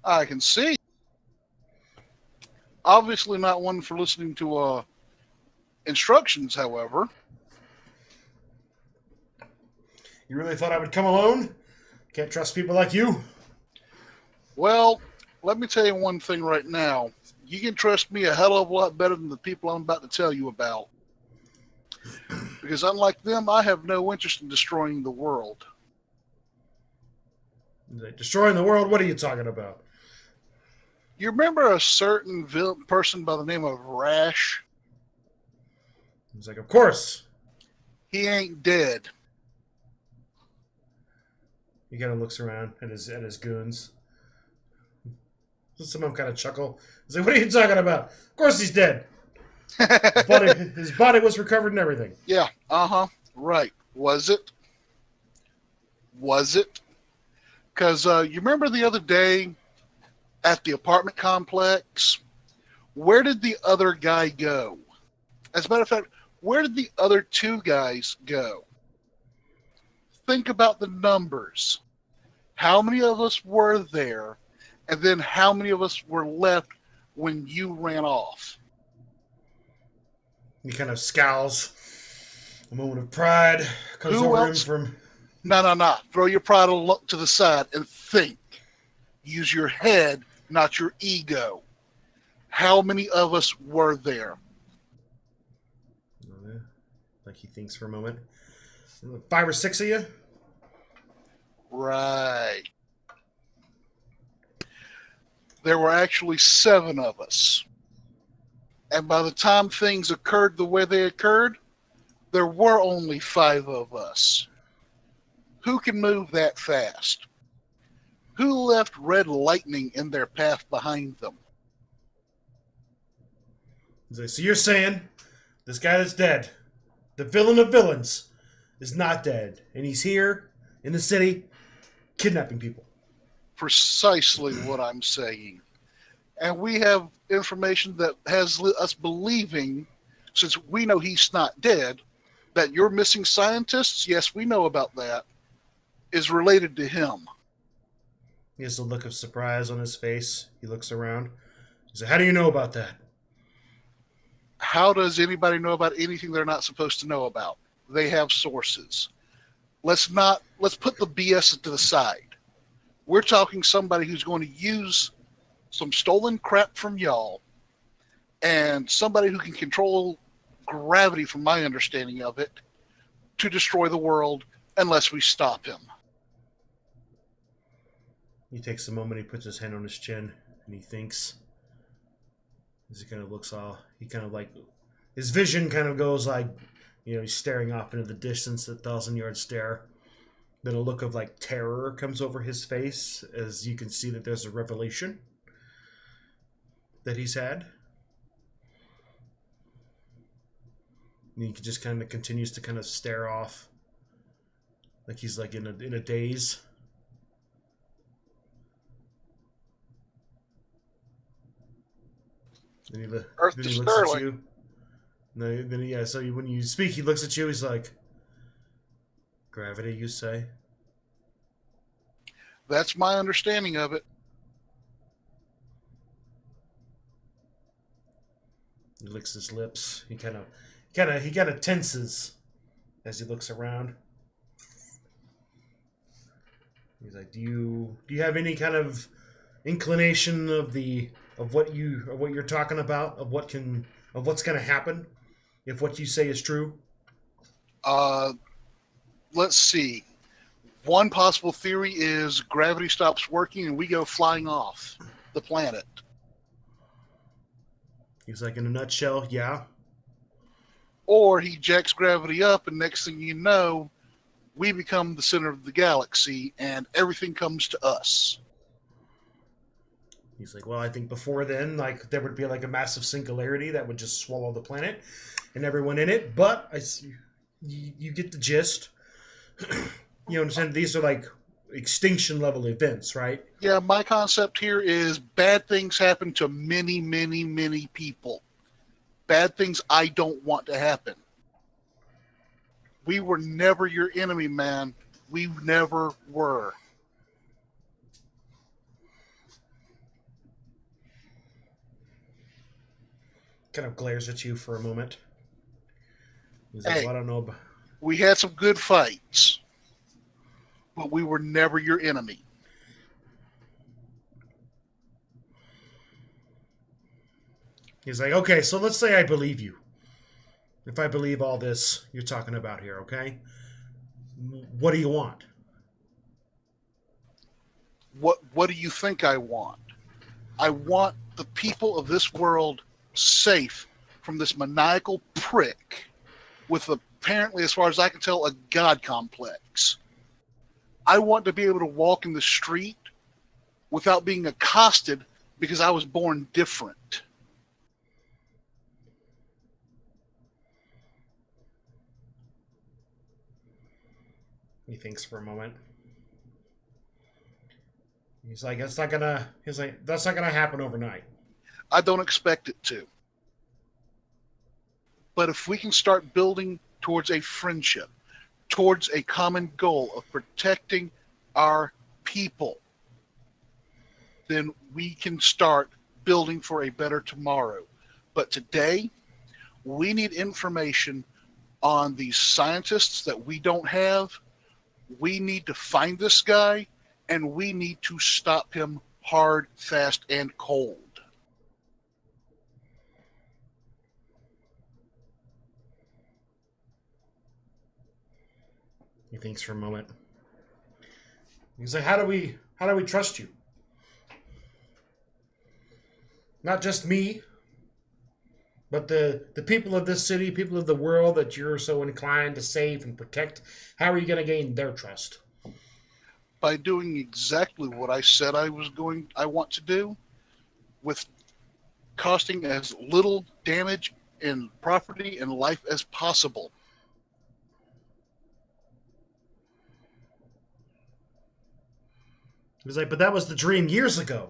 I can see. Obviously not one for listening to instructions, however. You really thought I would come alone? Can't trust people like you. Well, let me tell you one thing right now. You can trust me a hell of a lot better than the people I'm about to tell you about. Because unlike them, I have no interest in destroying the world. Destroying the world? What are you talking about? You remember a certain person by the name of Rash? He's like, of course. He ain't dead. He kind of looks around at his goons. Some of them kind of chuckle. He's like, what are you talking about? Of course he's dead. His body was recovered and everything. Yeah, right. Was it? Was it? Because you remember the other day at the apartment complex? Where did the other guy go? As a matter of fact, where did the other two guys go? Think about the numbers. How many of us were there, and then how many of us were left when you ran off? He kind of scowls. A moment of pride comes Who over else? him from... No. Throw your pride to the side and think. Use your head, not your ego. How many of us were there? Like he thinks for a moment. 5 or 6 of you? Right. There were actually 7 of us. And by the time things occurred the way they occurred, there were only 5 of us. Who can move that fast? Who left red lightning in their path behind them? So you're saying this guy that's dead, the villain of villains, is not dead, and he's here in the city kidnapping people. Precisely what I'm saying. And we have information that has us believing, since we know he's not dead, that your missing scientists, yes, we know about that, is related to him. He has a look of surprise on his face. He looks around. He says, how do you know about that? How does anybody know about anything they're not supposed to know about? They have sources. Let's put the BS to the side. We're talking somebody who's going to use some stolen crap from y'all and somebody who can control gravity, from my understanding of it, to destroy the world unless we stop him. He takes a moment, he puts his hand on his chin, and he thinks. As he kind of looks off, he kind of like, his vision kind of goes like, you know, he's staring off into the distance, the 1,000-yard stare. Then a look of like terror comes over his face as you can see that there's a revelation that he's had. And he just kind of continues to kind of stare off like he's like in a daze. Then he looks Sterling. at you. No, then yeah. So when you speak, he looks at you. He's like, "Gravity, you say?" That's my understanding of it. He licks his lips. He kind of tenses as he looks around. He's like, "Do you have any kind of inclination of what you're talking about, of what's going to happen if what you say is true? Let's see. One possible theory is gravity stops working and we go flying off the planet. He's like, in a nutshell, yeah. Or he jacks gravity up, and next thing you know, we become the center of the galaxy and everything comes to us. He's like, well, I think before then, like, there would be like a massive singularity that would just swallow the planet and everyone in it. But I see, you get the gist. You understand? These are like extinction level events, right? Yeah, my concept here is bad things happen to many, many, many people. Bad things I don't want to happen. We were never your enemy, man. We never were. Kind of glares at you for a moment. He's Hey, like, well, I don't know. we had some good fights, but we were never your enemy. He's like, okay, so let's say I believe you. If I believe all this you're talking about here, okay? What do you want? What do you think I want? I want the people of this world safe from this maniacal prick with apparently, as far as I can tell, a god complex. I want to be able to walk in the street without being accosted because I was born different. He thinks for a moment. He's like, that's not gonna happen overnight. I don't expect it to. But if we can start building towards a friendship, towards a common goal of protecting our people, then we can start building for a better tomorrow. But today, we need information on these scientists that we don't have. We need to find this guy, and we need to stop him hard, fast, and cold. He thinks for a moment. He's like, how do we trust you? Not just me, but the people of this city, people of the world that you're so inclined to save and protect. How are you going to gain their trust? By doing exactly what I said I want to do, with costing as little damage in property and life as possible. He was like, but that was the dream years ago,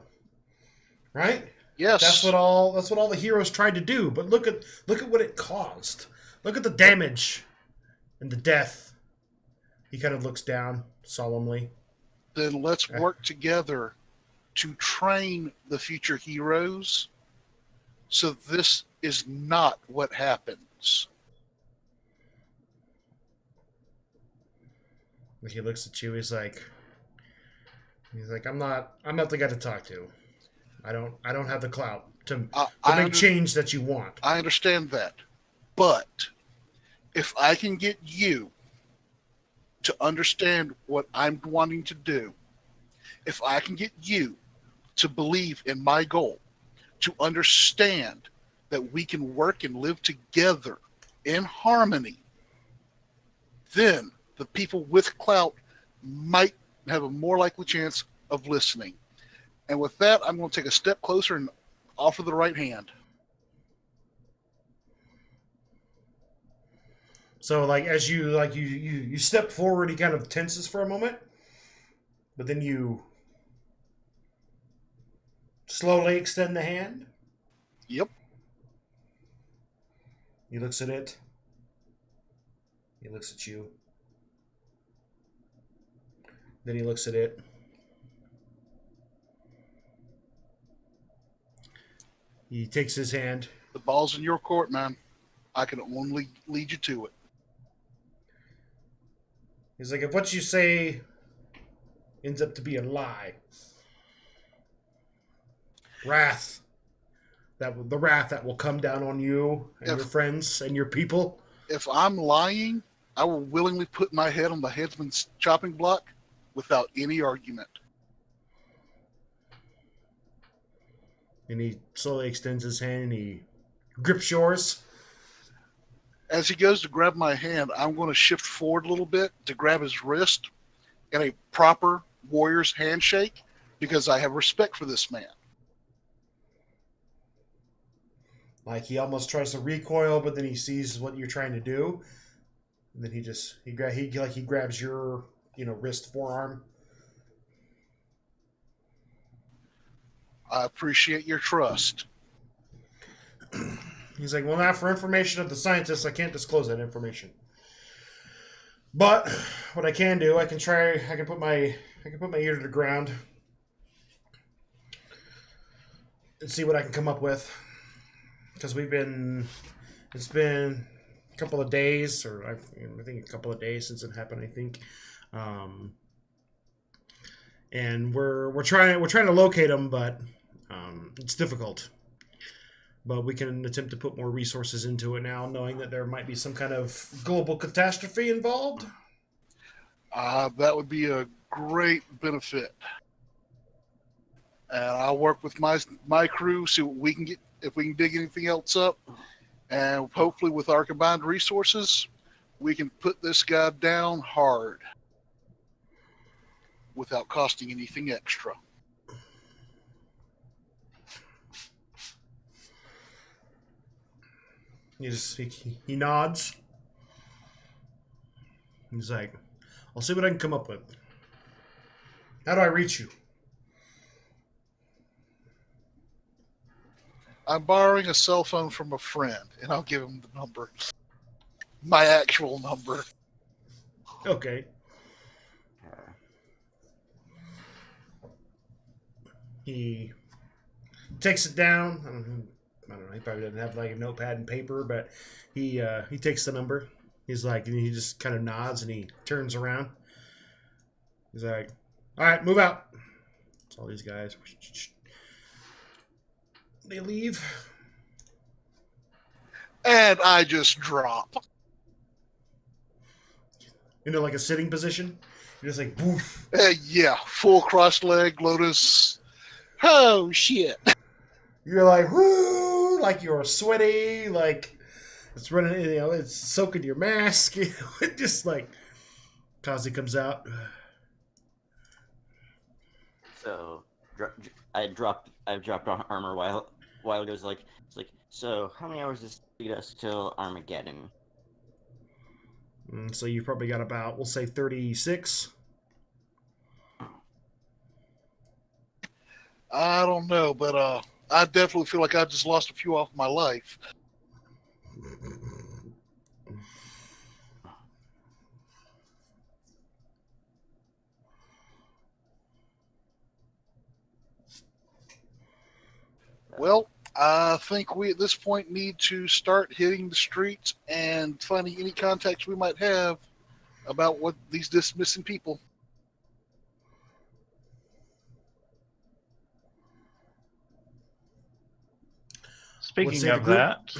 right? Yes. That's what all the heroes tried to do. But look at what it caused. Look at the damage and the death. He kind of looks down solemnly. Then let's work together to train the future heroes so this is not what happens. He looks at you. He's like, I'm not the guy to talk to. I don't have the clout to make change that you want. I understand that. But if I can get you to understand what I'm wanting to do, if I can get you to believe in my goal, to understand that we can work and live together in harmony, then the people with clout might have a more likely chance of listening. And with that, I'm going to take a step closer and offer the right hand. So, like, as you step forward, he kind of tenses for a moment, but then you slowly extend the hand. Yep. He looks at it. He looks at you. Then he looks at it. He takes his hand. The ball's in your court, man. I can only lead you to it. He's like, if what you say ends up to be a lie, wrath. The wrath that will come down on you and your friends and your people. If I'm lying, I will willingly put my head on the headsman's chopping block without any argument. And he slowly extends his hand and he grips yours. As he goes to grab my hand, I'm going to shift forward a little bit to grab his wrist in a proper warrior's handshake because I have respect for this man. Like he almost tries to recoil, but then he sees what you're trying to do, and then he grabs your wrist forearm. I appreciate your trust. He's like, well, now for information of the scientists, I can't disclose that information. But what I can do, I can put my ear to the ground and see what I can come up with. Because it's been a couple of days, or I think a couple of days since it happened. I think, and we're trying to locate him, but it's difficult. But we can attempt to put more resources into it now, knowing that there might be some kind of global catastrophe involved. That would be a great benefit. And I'll work with my crew, see what we can get, if we can dig anything else up. And hopefully with our combined resources, we can put this guy down hard without costing anything extra. He nods. He's like, I'll see what I can come up with. How do I reach you? I'm borrowing a cell phone from a friend, and I'll give him the number. My actual number. Okay. He takes it down. I don't know. He probably doesn't have like a notepad and paper, but he takes the number. He's like, and he just kind of nods and he turns around. He's like, all right, move out. It's all these guys. They leave. And I just drop. Into like a sitting position. You're just like, boof. Yeah, full cross leg, lotus. Oh, shit. You're like, whoo, like you're sweaty, like it's running, it's soaking your mask, it just like, Kazi comes out. So I've dropped on armor while it goes like, it's like, so how many hours does it take us till Armageddon? So you've probably got about, we'll say 36. I don't know, but I definitely feel like I just lost a few off my life. Well, I think we at this point need to start hitting the streets and finding any contacts we might have about what these missing people. Speaking of that,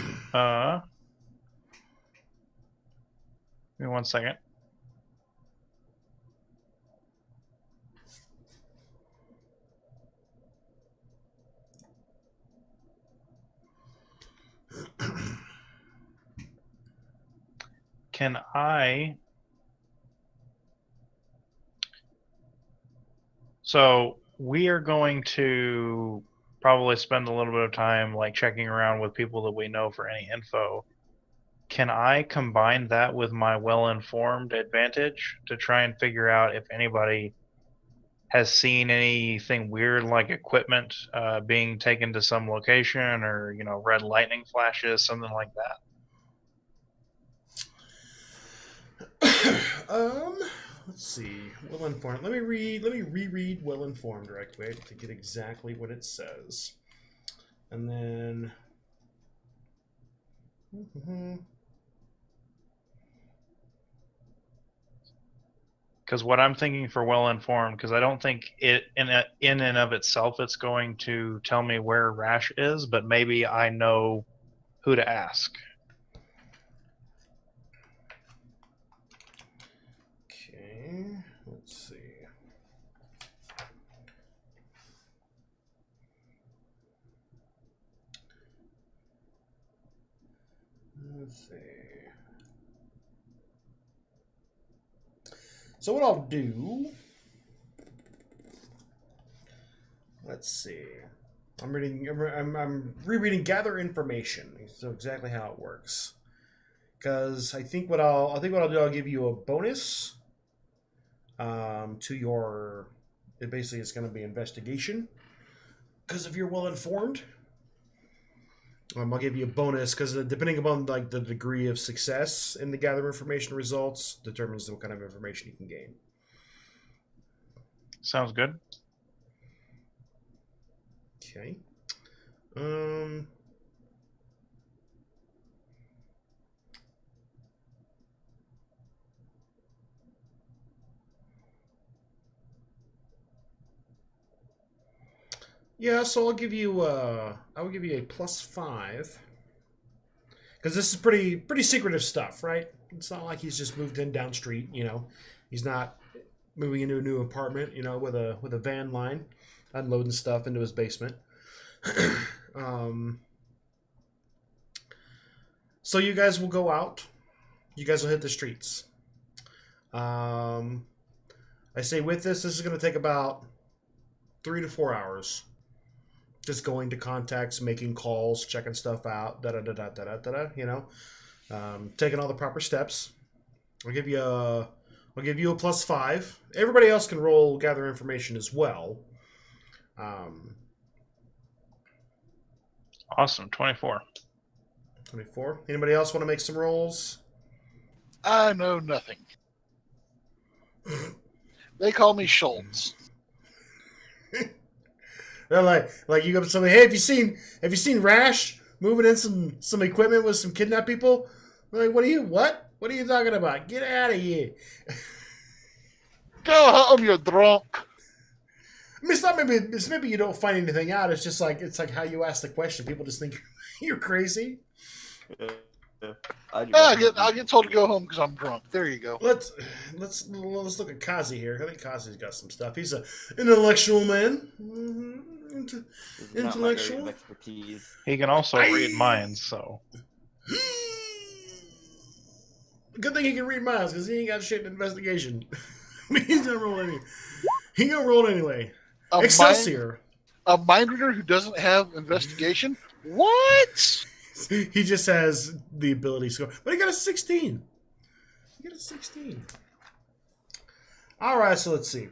give me 1 second. Can I? So we are going to probably spend a little bit of time like checking around with people that we know for any info. Can I combine that with my well-informed advantage to try and figure out if anybody has seen anything weird like equipment being taken to some location, or red lightning flashes, something like that? Let's see. Well informed. Let me reread well informed right quick to get exactly what it says. And then Because what I'm thinking for well-informed, because I don't think it in and of itself it's going to tell me where Rash is, but maybe I know who to ask. Okay, let's see. Let's see. So what I'll do, let's see. I'm rereading Gather Information. So exactly how it works. Because I think what I'll do, I'll give you a bonus to your. It basically is going to be investigation. Because if you're well informed, I'll give you a bonus because depending upon like the degree of success in the gather information results determines what kind of information you can gain. Sounds good. Okay. Yeah, so I'll give you a +5 because this is pretty secretive stuff, right? It's not like he's just moved in down street, you know. He's not moving into a new apartment, you know, with a van line, unloading stuff into his basement. So you guys will go out. You guys will hit the streets. I say with this is going to take about 3 to 4 hours. Just going to contacts, making calls, checking stuff out, you know, taking all the proper steps. I'll give you a +5. Everybody else can roll gather information as well. Awesome. 24. 24. Anybody else want to make some rolls? I know nothing. They call me Schultz. They're like you go to somebody, hey, have you seen Rash moving in some equipment with some kidnapped people? They're like, what are you talking about? Get out of here. Go home, you're drunk. I mean, it's maybe you don't find anything out. It's like how you ask the question. People just think you're crazy. I get told to go home because I'm drunk. There you go. Let's look at Kazi here. I think Kazi's got some stuff. He's an intellectual man. Mm-hmm. Intellectual. Not my area of expertise. He can also read minds, so. Good thing he can read minds because he ain't got shit in investigation. I mean, he's gonna roll anyway. He gonna roll anyway. Excelsior. A mind reader who doesn't have investigation? What? He just has the ability to score. But he got a 16. He got a 16. All right, so let's see.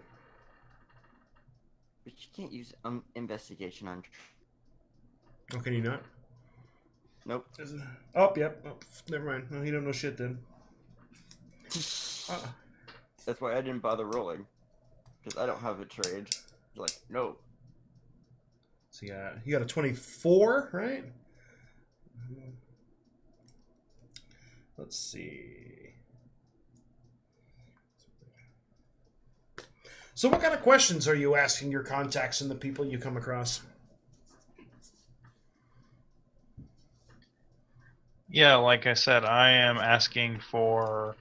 But you can't use investigation on. Oh, can you not? Nope. Oh, yep. Oh, never mind. No, he don't know shit then. That's why I didn't bother rolling. Because I don't have a trade. Like, no. So yeah, you got a 24, right? Let's see. So what kind of questions are you asking your contacts and the people you come across? Yeah, like I said, I am asking for,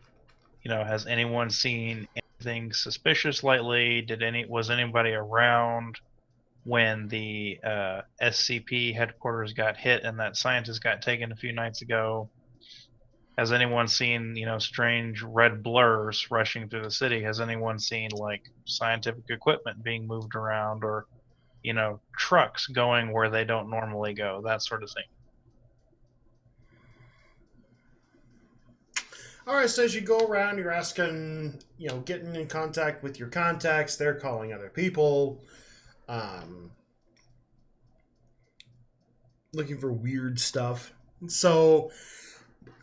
has anyone seen anything suspicious lately? Was anybody around when the SCP headquarters got hit and that scientist got taken a few nights ago? Has anyone seen, strange red blurs rushing through the city? Has anyone seen, scientific equipment being moved around or, trucks going where they don't normally go? That sort of thing. All right, so as you go around, you're asking, getting in contact with your contacts. They're calling other people. Looking for weird stuff. So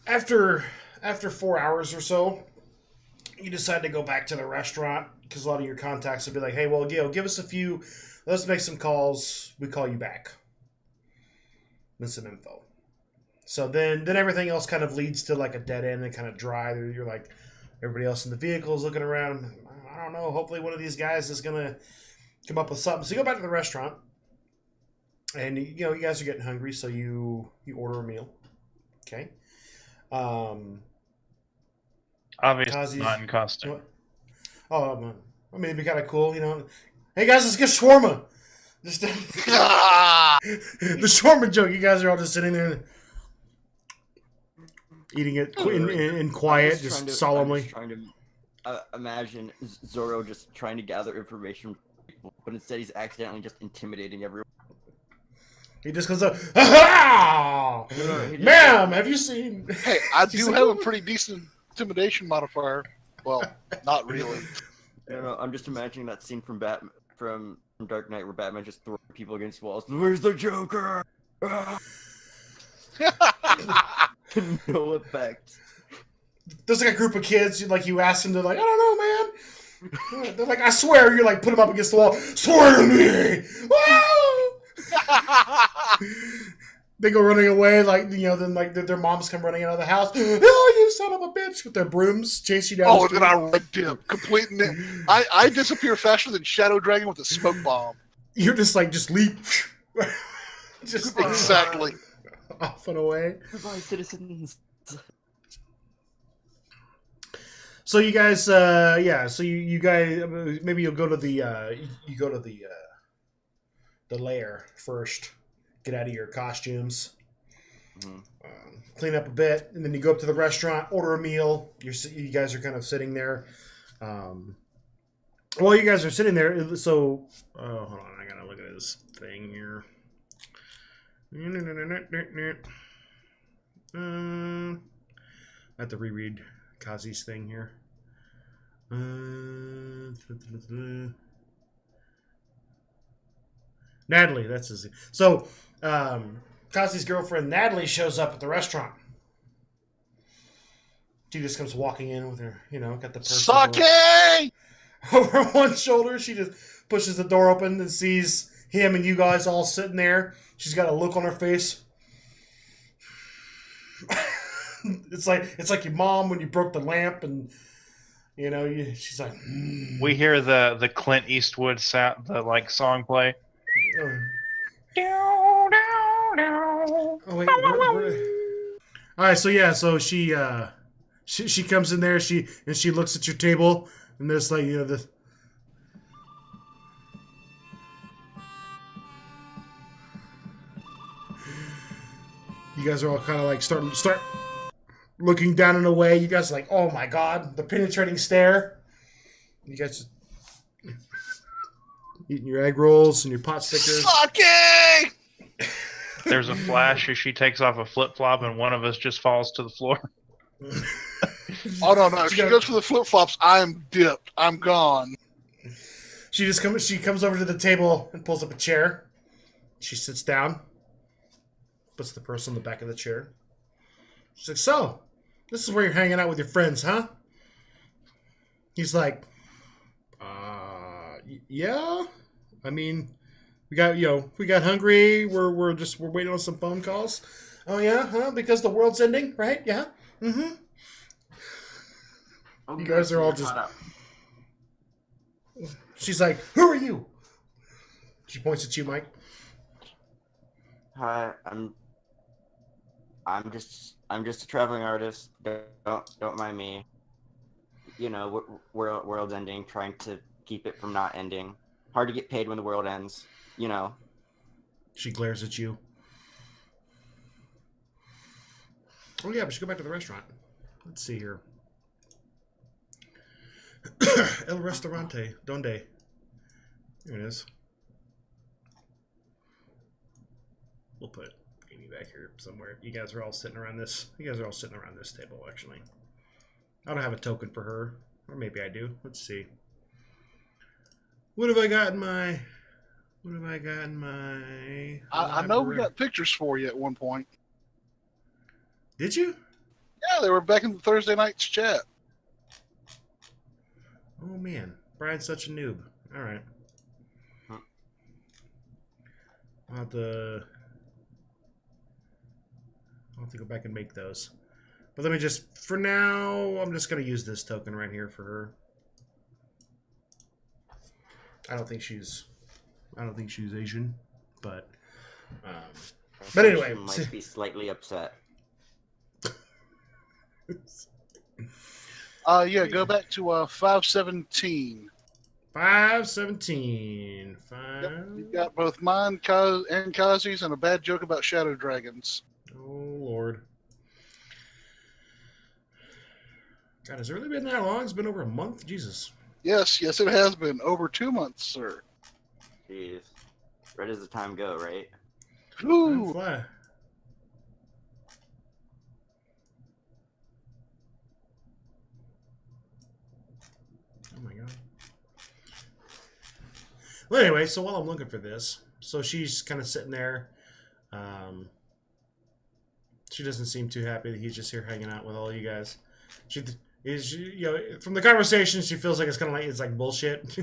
after 4 hours or so, you decide to go back to the restaurant because a lot of your contacts will be like, hey, well, give us a few. Let's make some calls. We call you back with some info. So then everything else kind of leads to like a dead end and kind of dry. You're like, everybody else in the vehicle is looking around. I don't know. Hopefully one of these guys is gonna come up with something. So you go back to the restaurant, and you know you guys are getting hungry, so you order a meal. Okay. Obviously Kazi's, not in costume. oh, man. I mean, it'd be kind of cool, you know. Hey guys, let's get shawarma. Just the shawarma joke. You guys are all just sitting there eating it in quiet, just solemnly. I'm just trying to imagine Zoro just trying to gather information, but instead he's accidentally just intimidating everyone. He just goes up, ha ma'am, have you seen? Hey, I do have a pretty decent intimidation modifier. Well, not really. I don't know, I'm just imagining that scene from from Dark Knight where Batman just throwing people against walls. Where's the Joker? No effect. There's like a group of kids, like you ask them, they're like, I don't know, man. They're like, I swear. You're like, put them up against the wall. Swear to me. They go running away, like, you know, then like their moms come running out of the house. Oh, you son of a bitch! With their brooms, chase you down. Oh, then I red dip, complete. I disappear faster than Shadow Dragon with a smoke bomb. You're just like, just leap, just Exactly. off and away. Goodbye, citizens. So you guys, yeah. So you guys, maybe you'll go to the the lair first. Get out of your costumes, clean up a bit, and then you go up to the restaurant, order a meal. You guys are kind of sitting there. While you guys are sitting there, so hold on, I gotta look at this thing here. I have to reread Kazi's thing here. Natalie, that's his. So, Kazi's girlfriend Natalie shows up at the restaurant. She just comes walking in with her, you know, got the purse Sake! over one shoulder. She just pushes the door open and sees him and you guys all sitting there. She's got a look on her face. It's like your mom when you broke the lamp, and you know, she's like. We hear the Clint Eastwood the like song play. Oh wait, all right. So yeah, so she comes in there. She looks at your table, and there's like, you know, the. You guys are all kind of like start looking down and away. You guys are like, oh my god, the penetrating stare. You guys just eating your egg rolls and your pot stickers. Sake! There's a flash as she takes off a flip flop, and one of us just falls to the floor. Oh no! If she goes for the flip flops, I'm dipped. I'm gone. She comes over to the table and pulls up a chair. She sits down. Puts the purse on the back of the chair. She's like, so, this is where you're hanging out with your friends, huh? He's like, yeah. I mean, we got hungry. We're waiting on some phone calls. Oh yeah, huh? Because the world's ending, right? Yeah. Mm-hmm. Oh, you guys are all just. She's like, who are you? She points at you, Mike. Hi, I'm just a traveling artist. Don't mind me. You know, world's ending. Trying to keep it from not ending. Hard to get paid when the world ends. You know. She glares at you. Oh yeah, we should go back to the restaurant. Let's see here. El Restaurante Donde. Here it is. We'll put Amy back here somewhere. You guys are all sitting around this. You guys are all sitting around this table, actually. I don't have a token for her, or maybe I do. Let's see. What have I got in my? I know we got pictures for you at one point. Did you? Yeah, they were back in the Thursday night's chat. Oh man, Brian's such a noob. All right. I'll have to go back and make those. But let me just, for now, I'm just going to use this token right here for her. I don't think she's Asian, but anyway, She might be slightly upset. Yeah, go back to 517. 517. Yep, you've got both mine and Kazi's and a bad joke about shadow dragons. Oh, Lord. God, has it really been that long? It's been over a month? Jesus. Yes, it has been. Over 2 months, sir. Jeez. Where does the time go, right? Ooh. Fly. Oh, my God. Well, anyway, so while I'm looking for this, so she's kind of sitting there. She doesn't seem too happy that he's just here hanging out with all you guys. She, you know, from the conversation, she feels like it's like bullshit.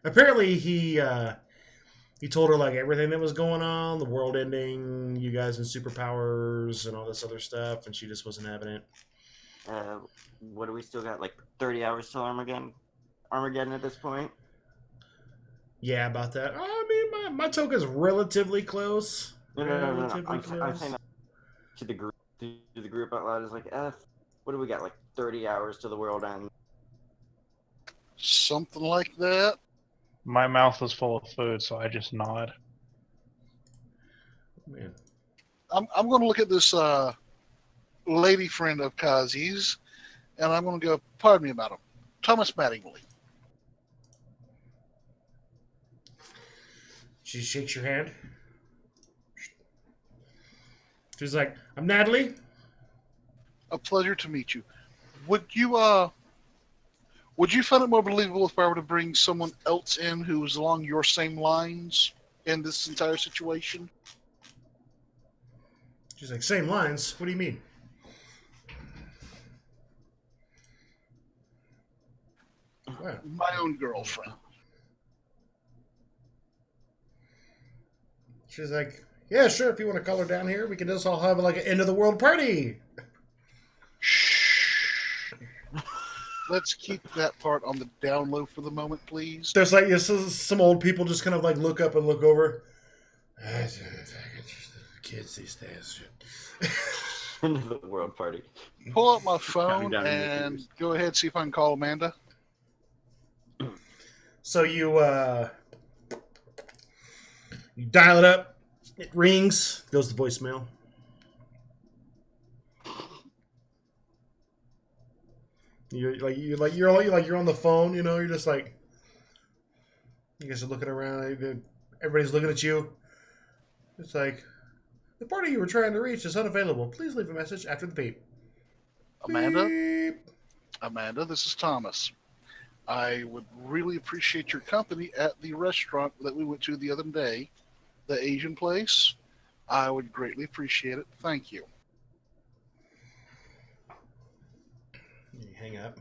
Apparently he told her like everything that was going on, the world ending, you guys and superpowers, and all this other stuff, and she just wasn't having it. What do we still got? Like 30 hours till Armageddon at this point? Yeah, about that. I mean, my token's relatively close. No. Relatively I'm close. saying that to the group out loud is like, what do we got? Like 30 hours to the world end. Something like that. My mouth was full of food, so I just nod. Man. I'm going to look at this lady friend of Kazi's, and I'm going to go, pardon me, madam, Thomas Mattingly. She shakes your hand. She's like, I'm Natalie. A pleasure to meet you. Would you find it more believable if I were to bring someone else in who was along your same lines in this entire situation? She's like, same lines? What do you mean? What? My own girlfriend. She's like, yeah, sure, if you want to call her down here, we can just all have like an end of the world party. Shh. Let's keep that part on the down low for the moment, please. There's like some old people just kind of like look up and look over. Kids these days. End of the world party. Pull up my phone Counting down and indicators. go ahead, see if I can call Amanda. So you dial it up. It rings. Goes to voicemail. You're on the phone. You know, you're just like, you guys are looking around. Everybody's looking at you. It's like, the party you were trying to reach is unavailable. Please leave a message after the beep. Amanda? Beep. Amanda, this is Thomas. I would really appreciate your company at the restaurant that we went to the other day, the Asian place. I would greatly appreciate it. Thank you. You hang up.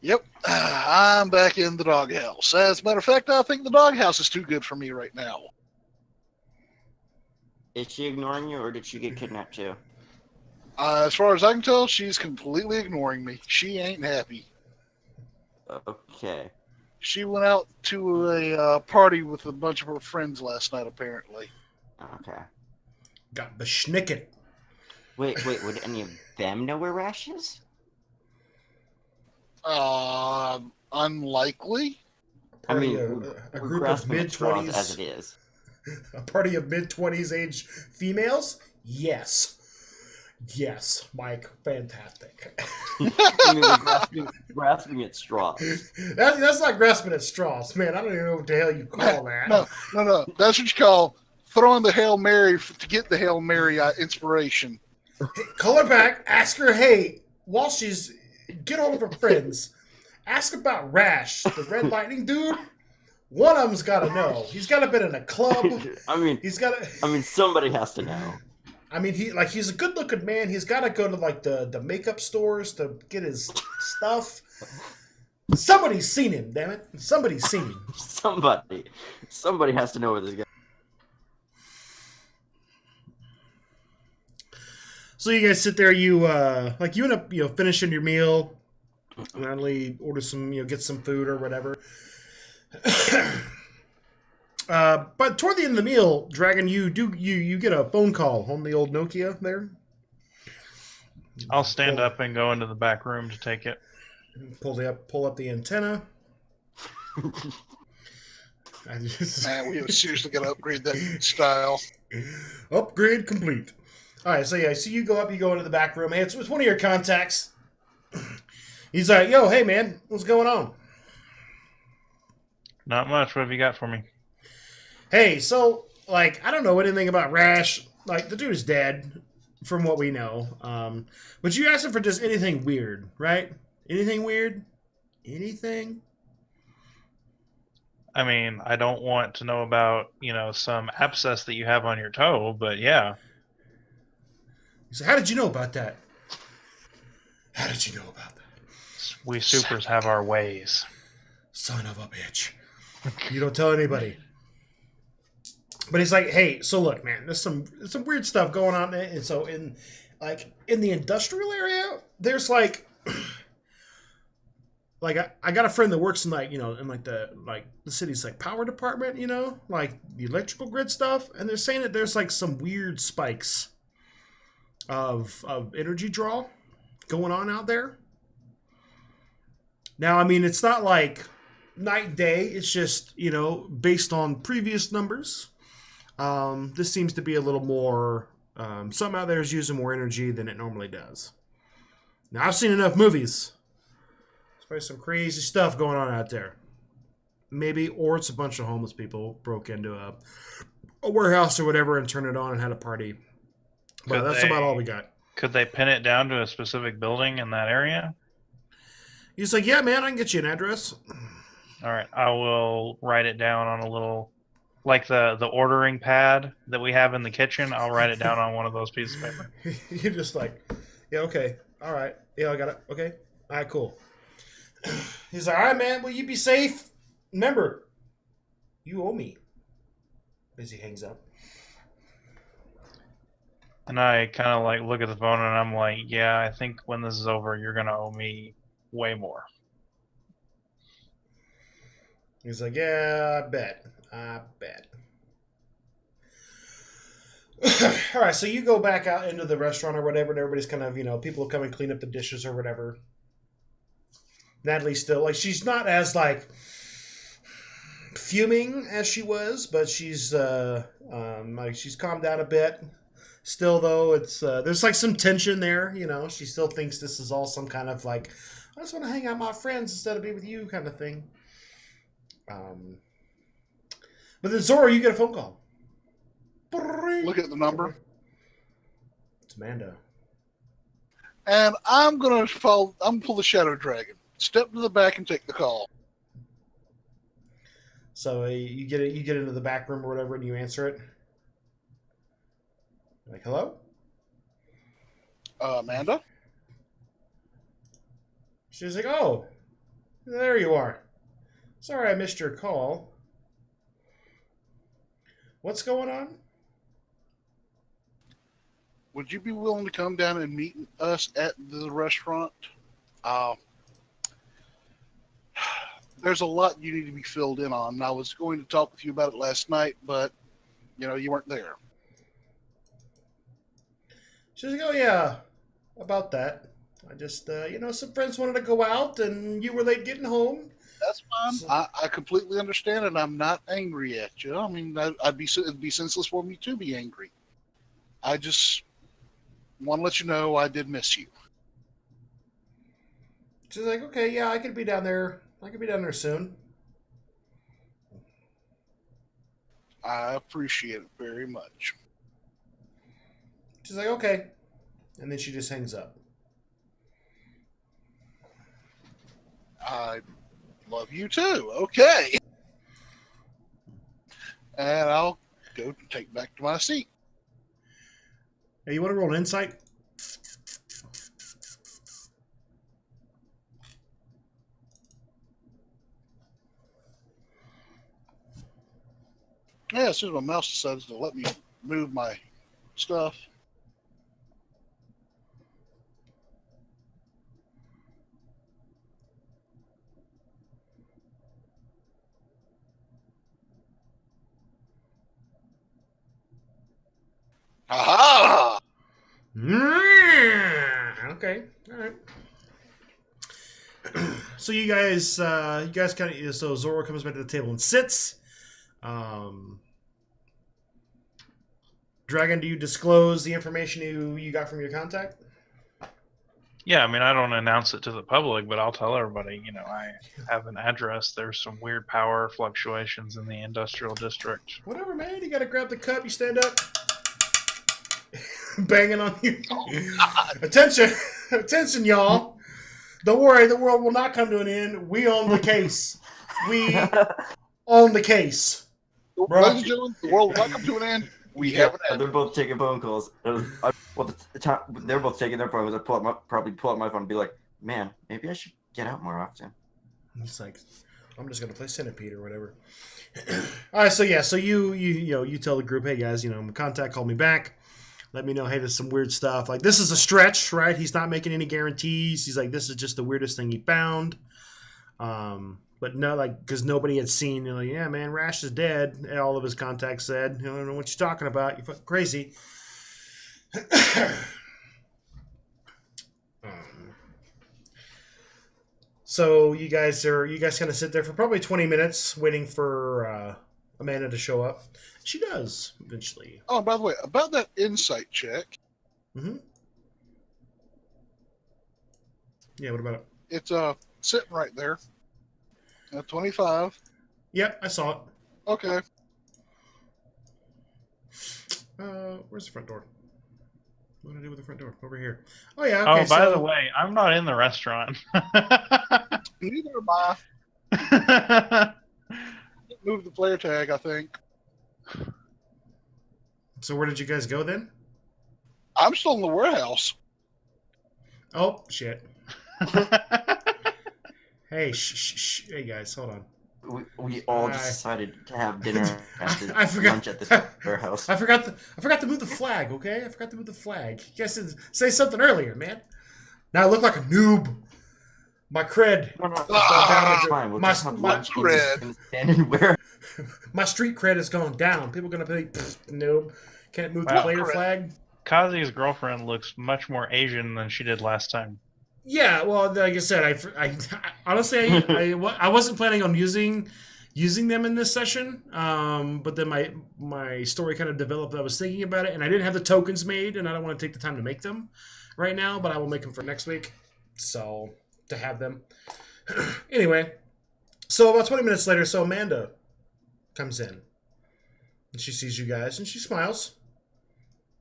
Yep, I'm back in the doghouse. As a matter of fact, I think the doghouse is too good for me right now. Is she ignoring you, or did she get kidnapped too? As far as I can tell, she's completely ignoring me. She ain't happy. Okay. She went out to a party with a bunch of her friends last night, apparently. Okay. Got beschnicken. Wait, would any of them know where Rash is? Unlikely. A we're group of grasping at straws mid-20s. as it is. A party of mid-20s age females? Yes. Yes, Mike. Fantastic. I mean, we're grasping at straws. That's not grasping at straws, man. I don't even know what the hell you call that. No. That's what you call throwing the Hail Mary to get the Hail Mary inspiration. Call her back. Ask her, hey, while she's... Get hold of her friends. Ask about Rash, the Red Lightning dude. One of them's got to know. He's got to been in a club. Somebody has to know. I mean, he's a good-looking man. He's got to go to like the makeup stores to get his stuff. Somebody's seen him, damn it! Somebody's seen him. Somebody has to know where this guy. So you guys sit there. You end up finishing your meal. Natalie orders some get some food or whatever. But toward the end of the meal, Dragon, you get a phone call on the old Nokia there. I'll stand up and go into the back room to take it. Pull up the antenna. Man, we have seriously got to upgrade that style. Upgrade complete. All right, so yeah, so you go into the back room. Hey, it's one of your contacts. He's like, yo, hey, man, what's going on? Not much. What have you got for me? Hey, so, like, I don't know anything about Rash. Like, the dude is dead, from what we know. But you asked him for just anything weird, right? Anything weird? Anything? I mean, I don't want to know about, some abscess that you have on your toe, but yeah. He said, how did you know about that? How did you know about that? We supers have our ways. Son of a bitch. You don't tell anybody. But he's like, hey, so look, man, there's some weird stuff going on. And so in the industrial area, there's like I got a friend that works in the city's like power department, like the electrical grid stuff, and they're saying that there's like some weird spikes of energy draw going on out there. Now, I mean, it's not like night and day. It's just, based on previous numbers, this seems to be a little more, something out there is using more energy than it normally does. Now, I've seen enough movies. There's probably some crazy stuff going on out there. Maybe, or it's a bunch of homeless people broke into a warehouse or whatever and turned it on and had a party. But that's about all we got. Could they pin it down to a specific building in that area? He's like, yeah, man, I can get you an address. All right, I will write it down on a little, like the ordering pad that we have in the kitchen. I'll write it down on one of those pieces of paper. You're just like, yeah, okay, all right, yeah, I got it, okay, all right, cool. He's like, all right, man, will you be safe? Remember, you owe me. As he hangs up. And I kind of like look at the phone and I'm like, yeah, I think when this is over, you're gonna owe me way more. He's like, yeah, I bet. All right, so you go back out into the restaurant or whatever, and everybody's kind of, people come and clean up the dishes or whatever. Natalie's still, like, she's not as, like, fuming as she was, but she's, she's calmed down a bit. Still, though, it's, there's, like, some tension there, She still thinks this is all some kind of, like, I just want to hang out with my friends instead of be with you kind of thing. But then Zora, you get a phone call. Look at the number. It's Amanda. And I'm gonna pull the Shadow Dragon. Step to the back and take the call. So you get into the back room or whatever, and you answer it. Like, hello? Amanda? She's like, oh, there you are. Sorry I missed your call. What's going on? Would you be willing to come down and meet us at the restaurant? There's a lot you need to be filled in on. I was going to talk with you about it last night, but, you weren't there. She's like, oh, yeah, about that. I just, some friends wanted to go out, and you were late getting home. That's fine. So, I completely understand, and I'm not angry at you. I mean, it'd be senseless for me to be angry. I just want to let you know I did miss you. She's like, okay, yeah, I could be down there. I could be down there soon. I appreciate it very much. She's like, okay. And then she just hangs up. I love you too. Okay. And I'll go take back to my seat. Hey, you want to roll an insight? Yeah, as soon as my mouse decides to let me move my stuff. Okay, all right. So you guys kind of. So Zoro comes back to the table and sits. Dragon, do you disclose the information you got from your contact? Yeah, I mean, I don't announce it to the public, but I'll tell everybody, I have an address. There's some weird power fluctuations in the industrial district. Whatever, man. You gotta grab the cup. You stand up. Banging on you. Attention. Attention, y'all. Don't worry. The world will not come to an end. We own the case. We own the case. Ladies and gentlemen, the world will not come to an end. We have an end. They're both taking phone calls. They're both taking their phones. I probably pull out my phone and be like, "Man, maybe I should get out more often." He's like, "I'm just gonna play Centipede or whatever." All right, so yeah, so you tell the group, "Hey guys, my contact called me back. Let me know. Hey, there's some weird stuff. Like this is a stretch, right? He's not making any guarantees. He's like, this is just the weirdest thing he found." But no, because nobody had seen, yeah, man, Rash is dead. All of his contacts said, I don't know what you're talking about. You're fucking crazy. So you guys kind of sit there for probably 20 minutes waiting for Amanda to show up. She does eventually. Oh, by the way, about that insight check. Mm-hmm. Yeah, what about it? It's sitting right there. 25. Yep, I saw it. Okay. Where's the front door? What do I do with the front door? Over here. Oh yeah. Oh, Okay, by the way, I'm not in the restaurant. Neither am I. Move the player tag, I think. So where did you guys go then? I'm still in the warehouse. Oh shit. Hey, shh. Hey guys, hold on. We all just decided to have dinner after lunch at this warehouse. I forgot to move the flag. Okay, I forgot to move the flag. You guys didn't say something earlier, man. Now I look like a noob. My cred. My street cred has gone down. People are gonna be noob. Can't move the player flag. Kazi's girlfriend looks much more Asian than she did last time. Yeah, well, like I said, I honestly I wasn't planning on using them in this session, but then my story kind of developed. I was thinking about it, and I didn't have the tokens made, and I don't want to take the time to make them right now, but I will make them for next week, so to have them. Anyway, so about 20 minutes later, so Amanda comes in, and she sees you guys, and she smiles,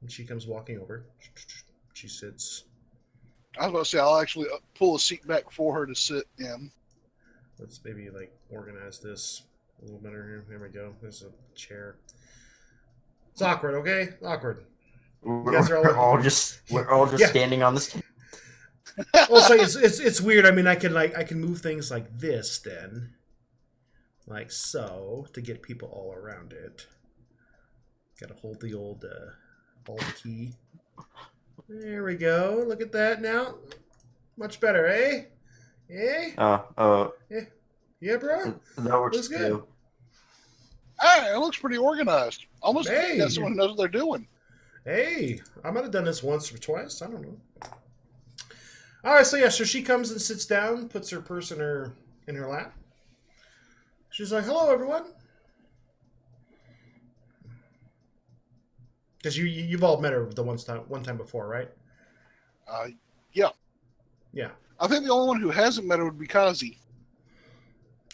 and she comes walking over. She sits. I was going to say, I'll actually pull a seat back for her to sit in. Let's maybe organize this a little better here. There we go. There's a chair. It's awkward, okay? Awkward. We're all just standing on this. Also, it's weird. I mean, I can move things like this then, like so, to get people all around it. Got to hold the old Alt key. There we go. Look at that now. Much better, eh? Eh? Yeah, bro. That works looks good. Too. Hey, it looks pretty organized. Almost Hey. got someone who knows what they're doing. Hey, I might have done this once or twice. I don't know. All right, so she comes and sits down, puts her purse in her lap. She's like, "Hello, everyone." Because you've all met her the one time before, right? Yeah. Yeah. I think the only one who hasn't met her would be Kazi.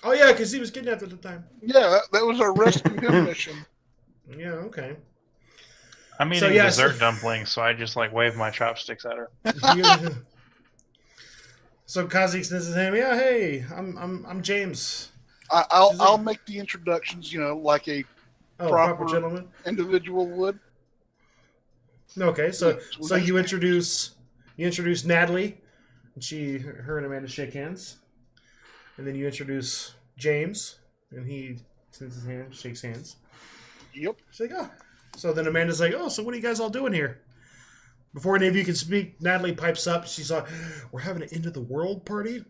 Oh yeah, because he was kidnapped at the time. Yeah, that was our rescue him mission. Yeah. Okay. I'm eating dessert dumplings, so I just wave my chopsticks at her. So Kazi extends his hand. Yeah. Hey, I'm James. I'll make the introductions. Like a proper gentleman individual would. Okay, so you introduce Natalie, and her and Amanda shake hands, and then you introduce James, and he extends his hand, shakes hands. Yep. She's like, oh. So then Amanda's like, oh, so what are you guys all doing here? Before any of you can speak, Natalie pipes up. She's like, we're having an end of the world party.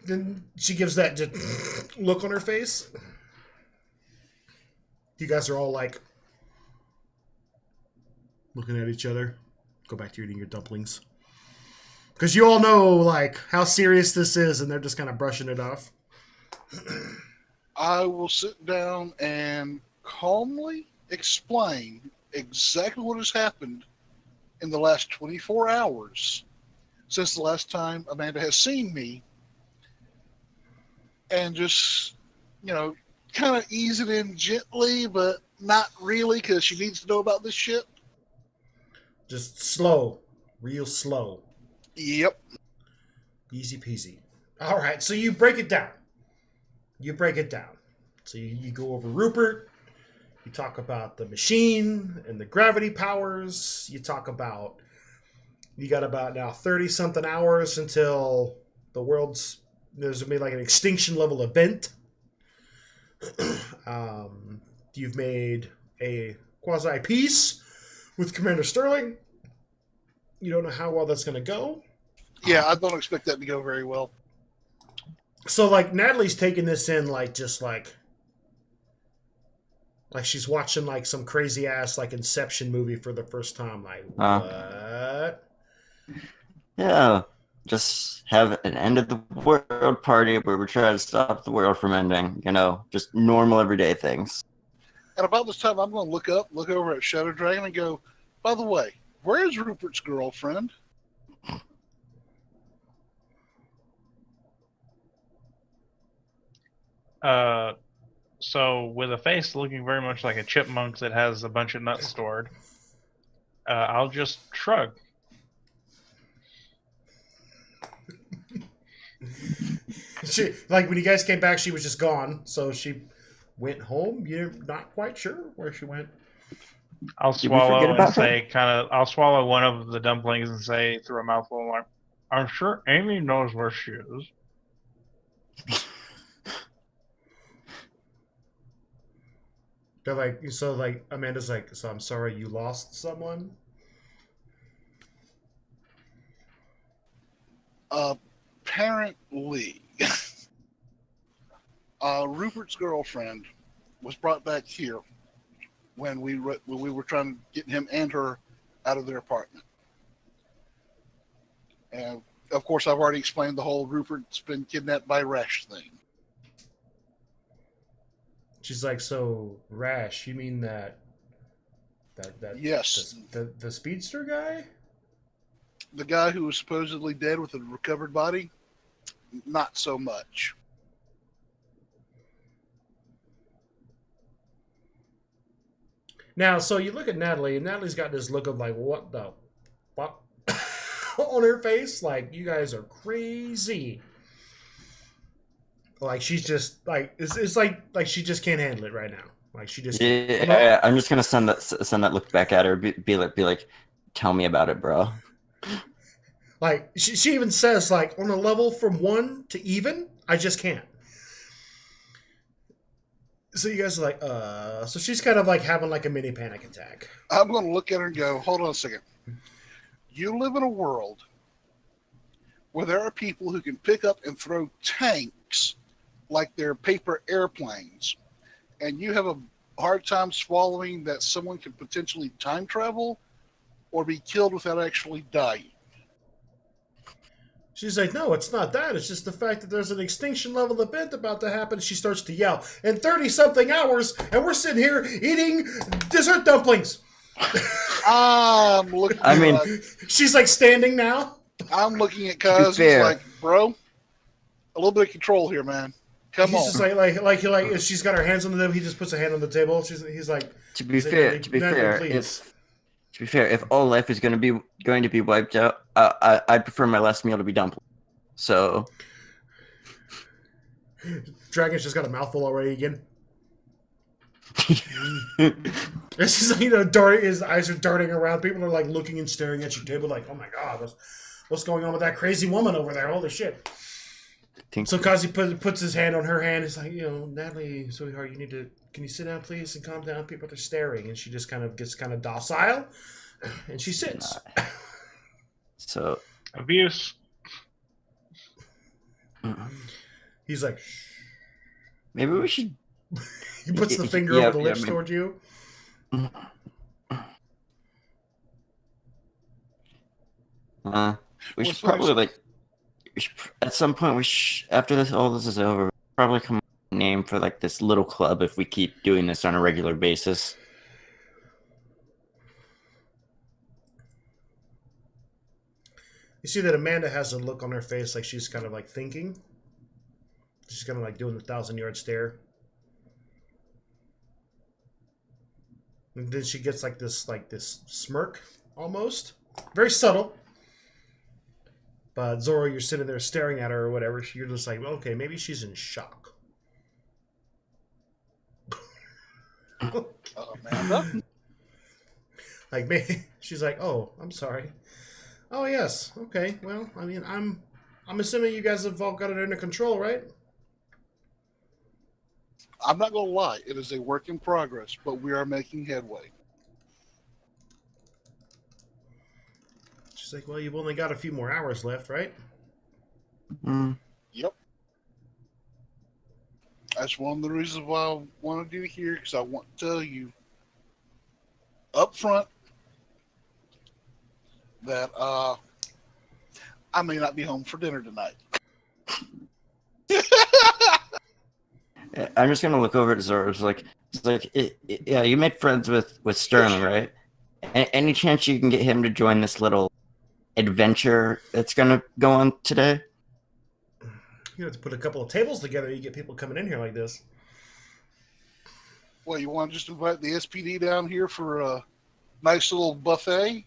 Then she gives that just look on her face. You guys are all like, looking at each other. Go back to eating your dumplings. Because you all know, like, how serious this is, and they're just kind of brushing it off. I will sit down and calmly explain exactly what has happened in the last 24 hours since the last time Amanda has seen me, and just, kind of ease it in gently, but not really, because she needs to know about this shit. Just slow. Real slow. Yep. Easy peasy. All right, so you break it down. So you go over Rupert. You talk about the machine and the gravity powers. You talk about you got about now 30-something hours until there's going to be like an extinction level event. You've made a quasi peace with Commander Sterling. You don't know how well that's going to go. Yeah, I don't expect that to go very well. So, like, Natalie's taking this in, like, just like she's watching, like, some crazy-ass, like, Inception movie for the first time. Like, what? Yeah, just have an end of the world party where we try to stop the world from ending. Just normal everyday things. And about this time, I'm going to look over at Shadow Dragon and go, by the way, where's Rupert's girlfriend? So with a face looking very much like a chipmunk that has a bunch of nuts stored, I'll just shrug. She, like, when you guys came back, she was just gone. So she went home. You're not quite sure where she went. I'll swallow and say, I'll swallow one of the dumplings and say through a mouthful, like, I'm sure Amy knows where she is. They're like, so like Amanda's like, so I'm sorry you lost someone. Apparently, Rupert's girlfriend was brought back here when we were trying to get him and her out of their apartment. And of course, I've already explained the whole Rupert's been kidnapped by Rash thing. She's like, so Rash, you mean that Yes, the speedster guy? The guy who was supposedly dead with a recovered body? Not so much. Now, so you look at Natalie, and Natalie's got this look of like, what the fuck on her face? Like, you guys are crazy. Like, she's just like, it's like she just can't handle it right now. Like, she just yeah. I'm just gonna send that look back at her. Be like, tell me about it, bro. Like, she even says, like, on a level from 1 to even, I just can't. So you guys are like, so she's kind of like having like a mini panic attack. I'm going to look at her and go, hold on a second. You live in a world where there are people who can pick up and throw tanks like they're paper airplanes, and you have a hard time swallowing that someone can potentially time travel or be killed without actually dying. She's like, no, it's not that. It's just the fact that there's an extinction level event about to happen. She starts to yell. In 30-something hours, and we're sitting here eating dessert dumplings. I'm looking. She's like standing now. I'm looking at Cuz. He's like, bro, a little bit of control here, man. Come on. He's just like if she's got her hands on the table, he just puts a hand on the table. He's like, to be fair, if all life is going to be wiped out, I'd prefer my last meal to be dumplings. So, Dragon's just got a mouthful already again. It's just like, his eyes are darting around. People are like looking and staring at your table, like, oh my god, what's going on with that crazy woman over there? Holy shit! So Kazi puts his hand on her hand. He's like, Natalie, sweetheart, can you sit down, please, and calm down? People are staring. And she just kind of gets kind of docile, and she sits. So abuse. He's like, maybe we should. He puts the finger over the lips toward you. We What's should probably next? at some point after all this is over, probably come up with a name for like this little club if we keep doing this on a regular basis. You see that Amanda has a look on her face like she's kind of like thinking. She's kind of like doing the 1,000-yard stare. And then she gets like this smirk almost. Very subtle. But Zoro, you're sitting there staring at her or whatever. You're just like, okay, maybe she's in shock. Amanda? Like, maybe she's like, oh, I'm sorry. Oh yes, okay. Well, I mean, I'm assuming you guys have all got it under control, right? I'm not going to lie. It is a work in progress, but we are making headway. She's like, well, you've only got a few more hours left, right? Mm. Yep. That's one of the reasons why I wanted you here, because I want to tell you up front that I may not be home for dinner tonight. I'm just gonna look over at Zoro. It's like, yeah, you made friends with Sterling, right? Any chance you can get him to join this little adventure that's gonna go on today? You have to put a couple of tables together. You get people coming in here like this. Well, you want to just invite the SPD down here for a nice little buffet?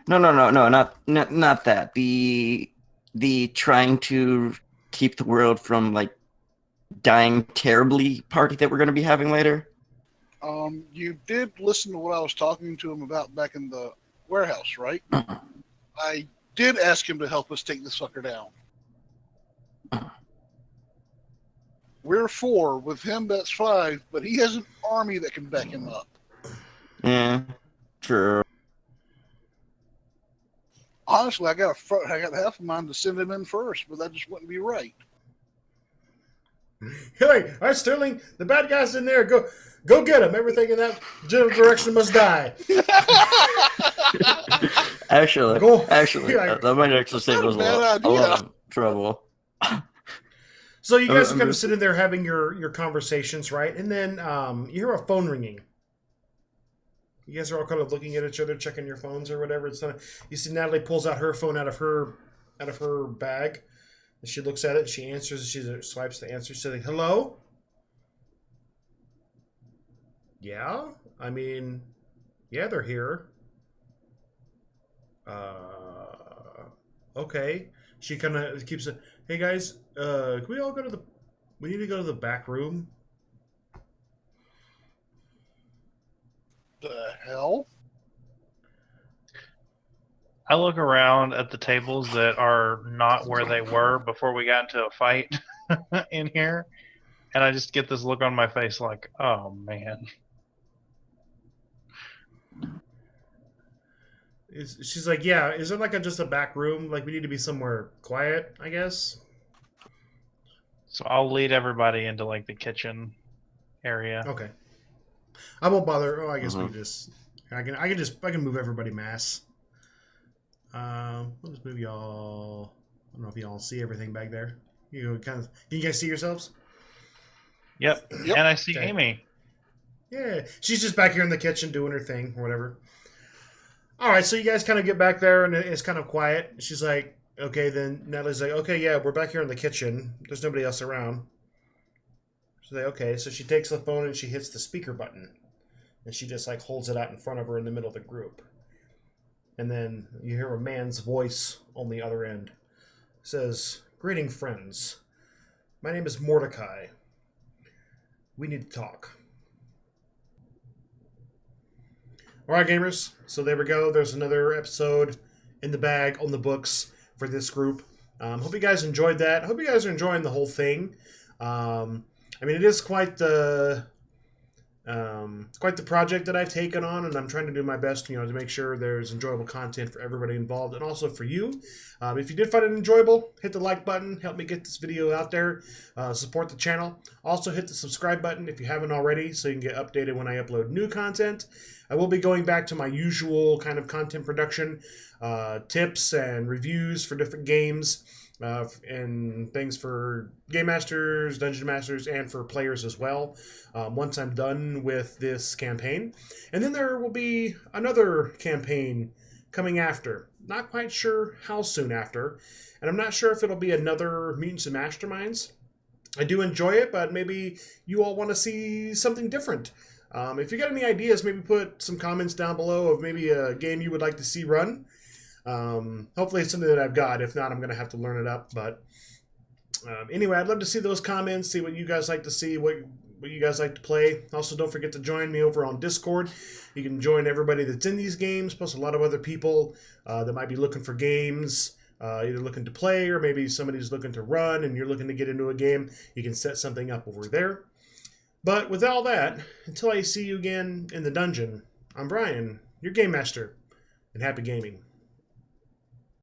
No, not that. The trying to keep the world from like dying terribly party that we're gonna be having later. You did listen to what I was talking to him about back in the warehouse, right? I did ask him to help us take this fucker down. We're 4. With him, that's 5, but he has an army that can back him up. Yeah, true. Honestly, I got half of mine to send him in first, but that just wouldn't be right. You're like, all right, Sterling, the bad guy's in there. Go get him. Everything in that general direction must die. Actually, Like, that might actually save us a lot of trouble. So you guys are kind of sitting there having your conversations, right? And then you hear a phone ringing. You guys are all kind of looking at each other, checking your phones or whatever. It's not. You see Natalie pulls out her phone out of her bag. And she looks at it. She answers. She swipes the answer. She's like, "Hello." Yeah, I mean, yeah, they're here. Okay. She kind of keeps it. Hey guys, can we all go to the? We need to go to the back room. The hell? I look around at the tables that are not where they were before we got into a fight in here, and I just get this look on my face like, oh man. She's like, yeah, is there like just a back room? Like, we need to be somewhere quiet, I guess. So I'll lead everybody into like the kitchen area. Okay. I won't bother. Oh, I guess we can just. I can move everybody mass. We'll just move y'all. I don't know if y'all see everything back there. You kind of. Can you guys see yourselves? Yep. And I see Okay. Amy. Yeah, she's just back here in the kitchen doing her thing, or whatever. All right, so you guys kind of get back there, and it's kind of quiet. She's like, okay, then Natalie's like, okay, yeah, we're back here in the kitchen. There's nobody else around. She's like, okay, so she takes the phone and she hits the speaker button. And she just like holds it out in front of her in the middle of the group. And then you hear a man's voice on the other end. It says, greeting friends. My name is Mordecai. We need to talk. All right, gamers. So there we go. There's another episode in the bag on the books for this group. Hope you guys enjoyed that. Hope you guys are enjoying the whole thing. I mean, it is quite the quite the project that I've taken on, and I'm trying to do my best, to make sure there's enjoyable content for everybody involved, and also for you. If you did find it enjoyable, hit the like button, help me get this video out there, support the channel. Also hit the subscribe button if you haven't already, so you can get updated when I upload new content. I will be going back to my usual kind of content production, tips and reviews for different games, and things for Game Masters, Dungeon Masters, and for players as well, once I'm done with this campaign. And then there will be another campaign coming after. Not quite sure how soon after, and I'm not sure if it'll be another Mutants and Masterminds. I do enjoy it, but maybe you all want to see something different. If you got any ideas, maybe put some comments down below of maybe a game you would like to see run. Hopefully it's something that I've got. If not, I'm going to have to learn it up. But anyway, I'd love to see those comments, see what you guys like to see, what you guys like to play. Also, don't forget to join me over on Discord. You can join everybody that's in these games, plus a lot of other people that might be looking for games, either looking to play or maybe somebody's looking to run and you're looking to get into a game. You can set something up over there. But with all that, until I see you again in the dungeon, I'm Brian, your Game Master, and happy gaming.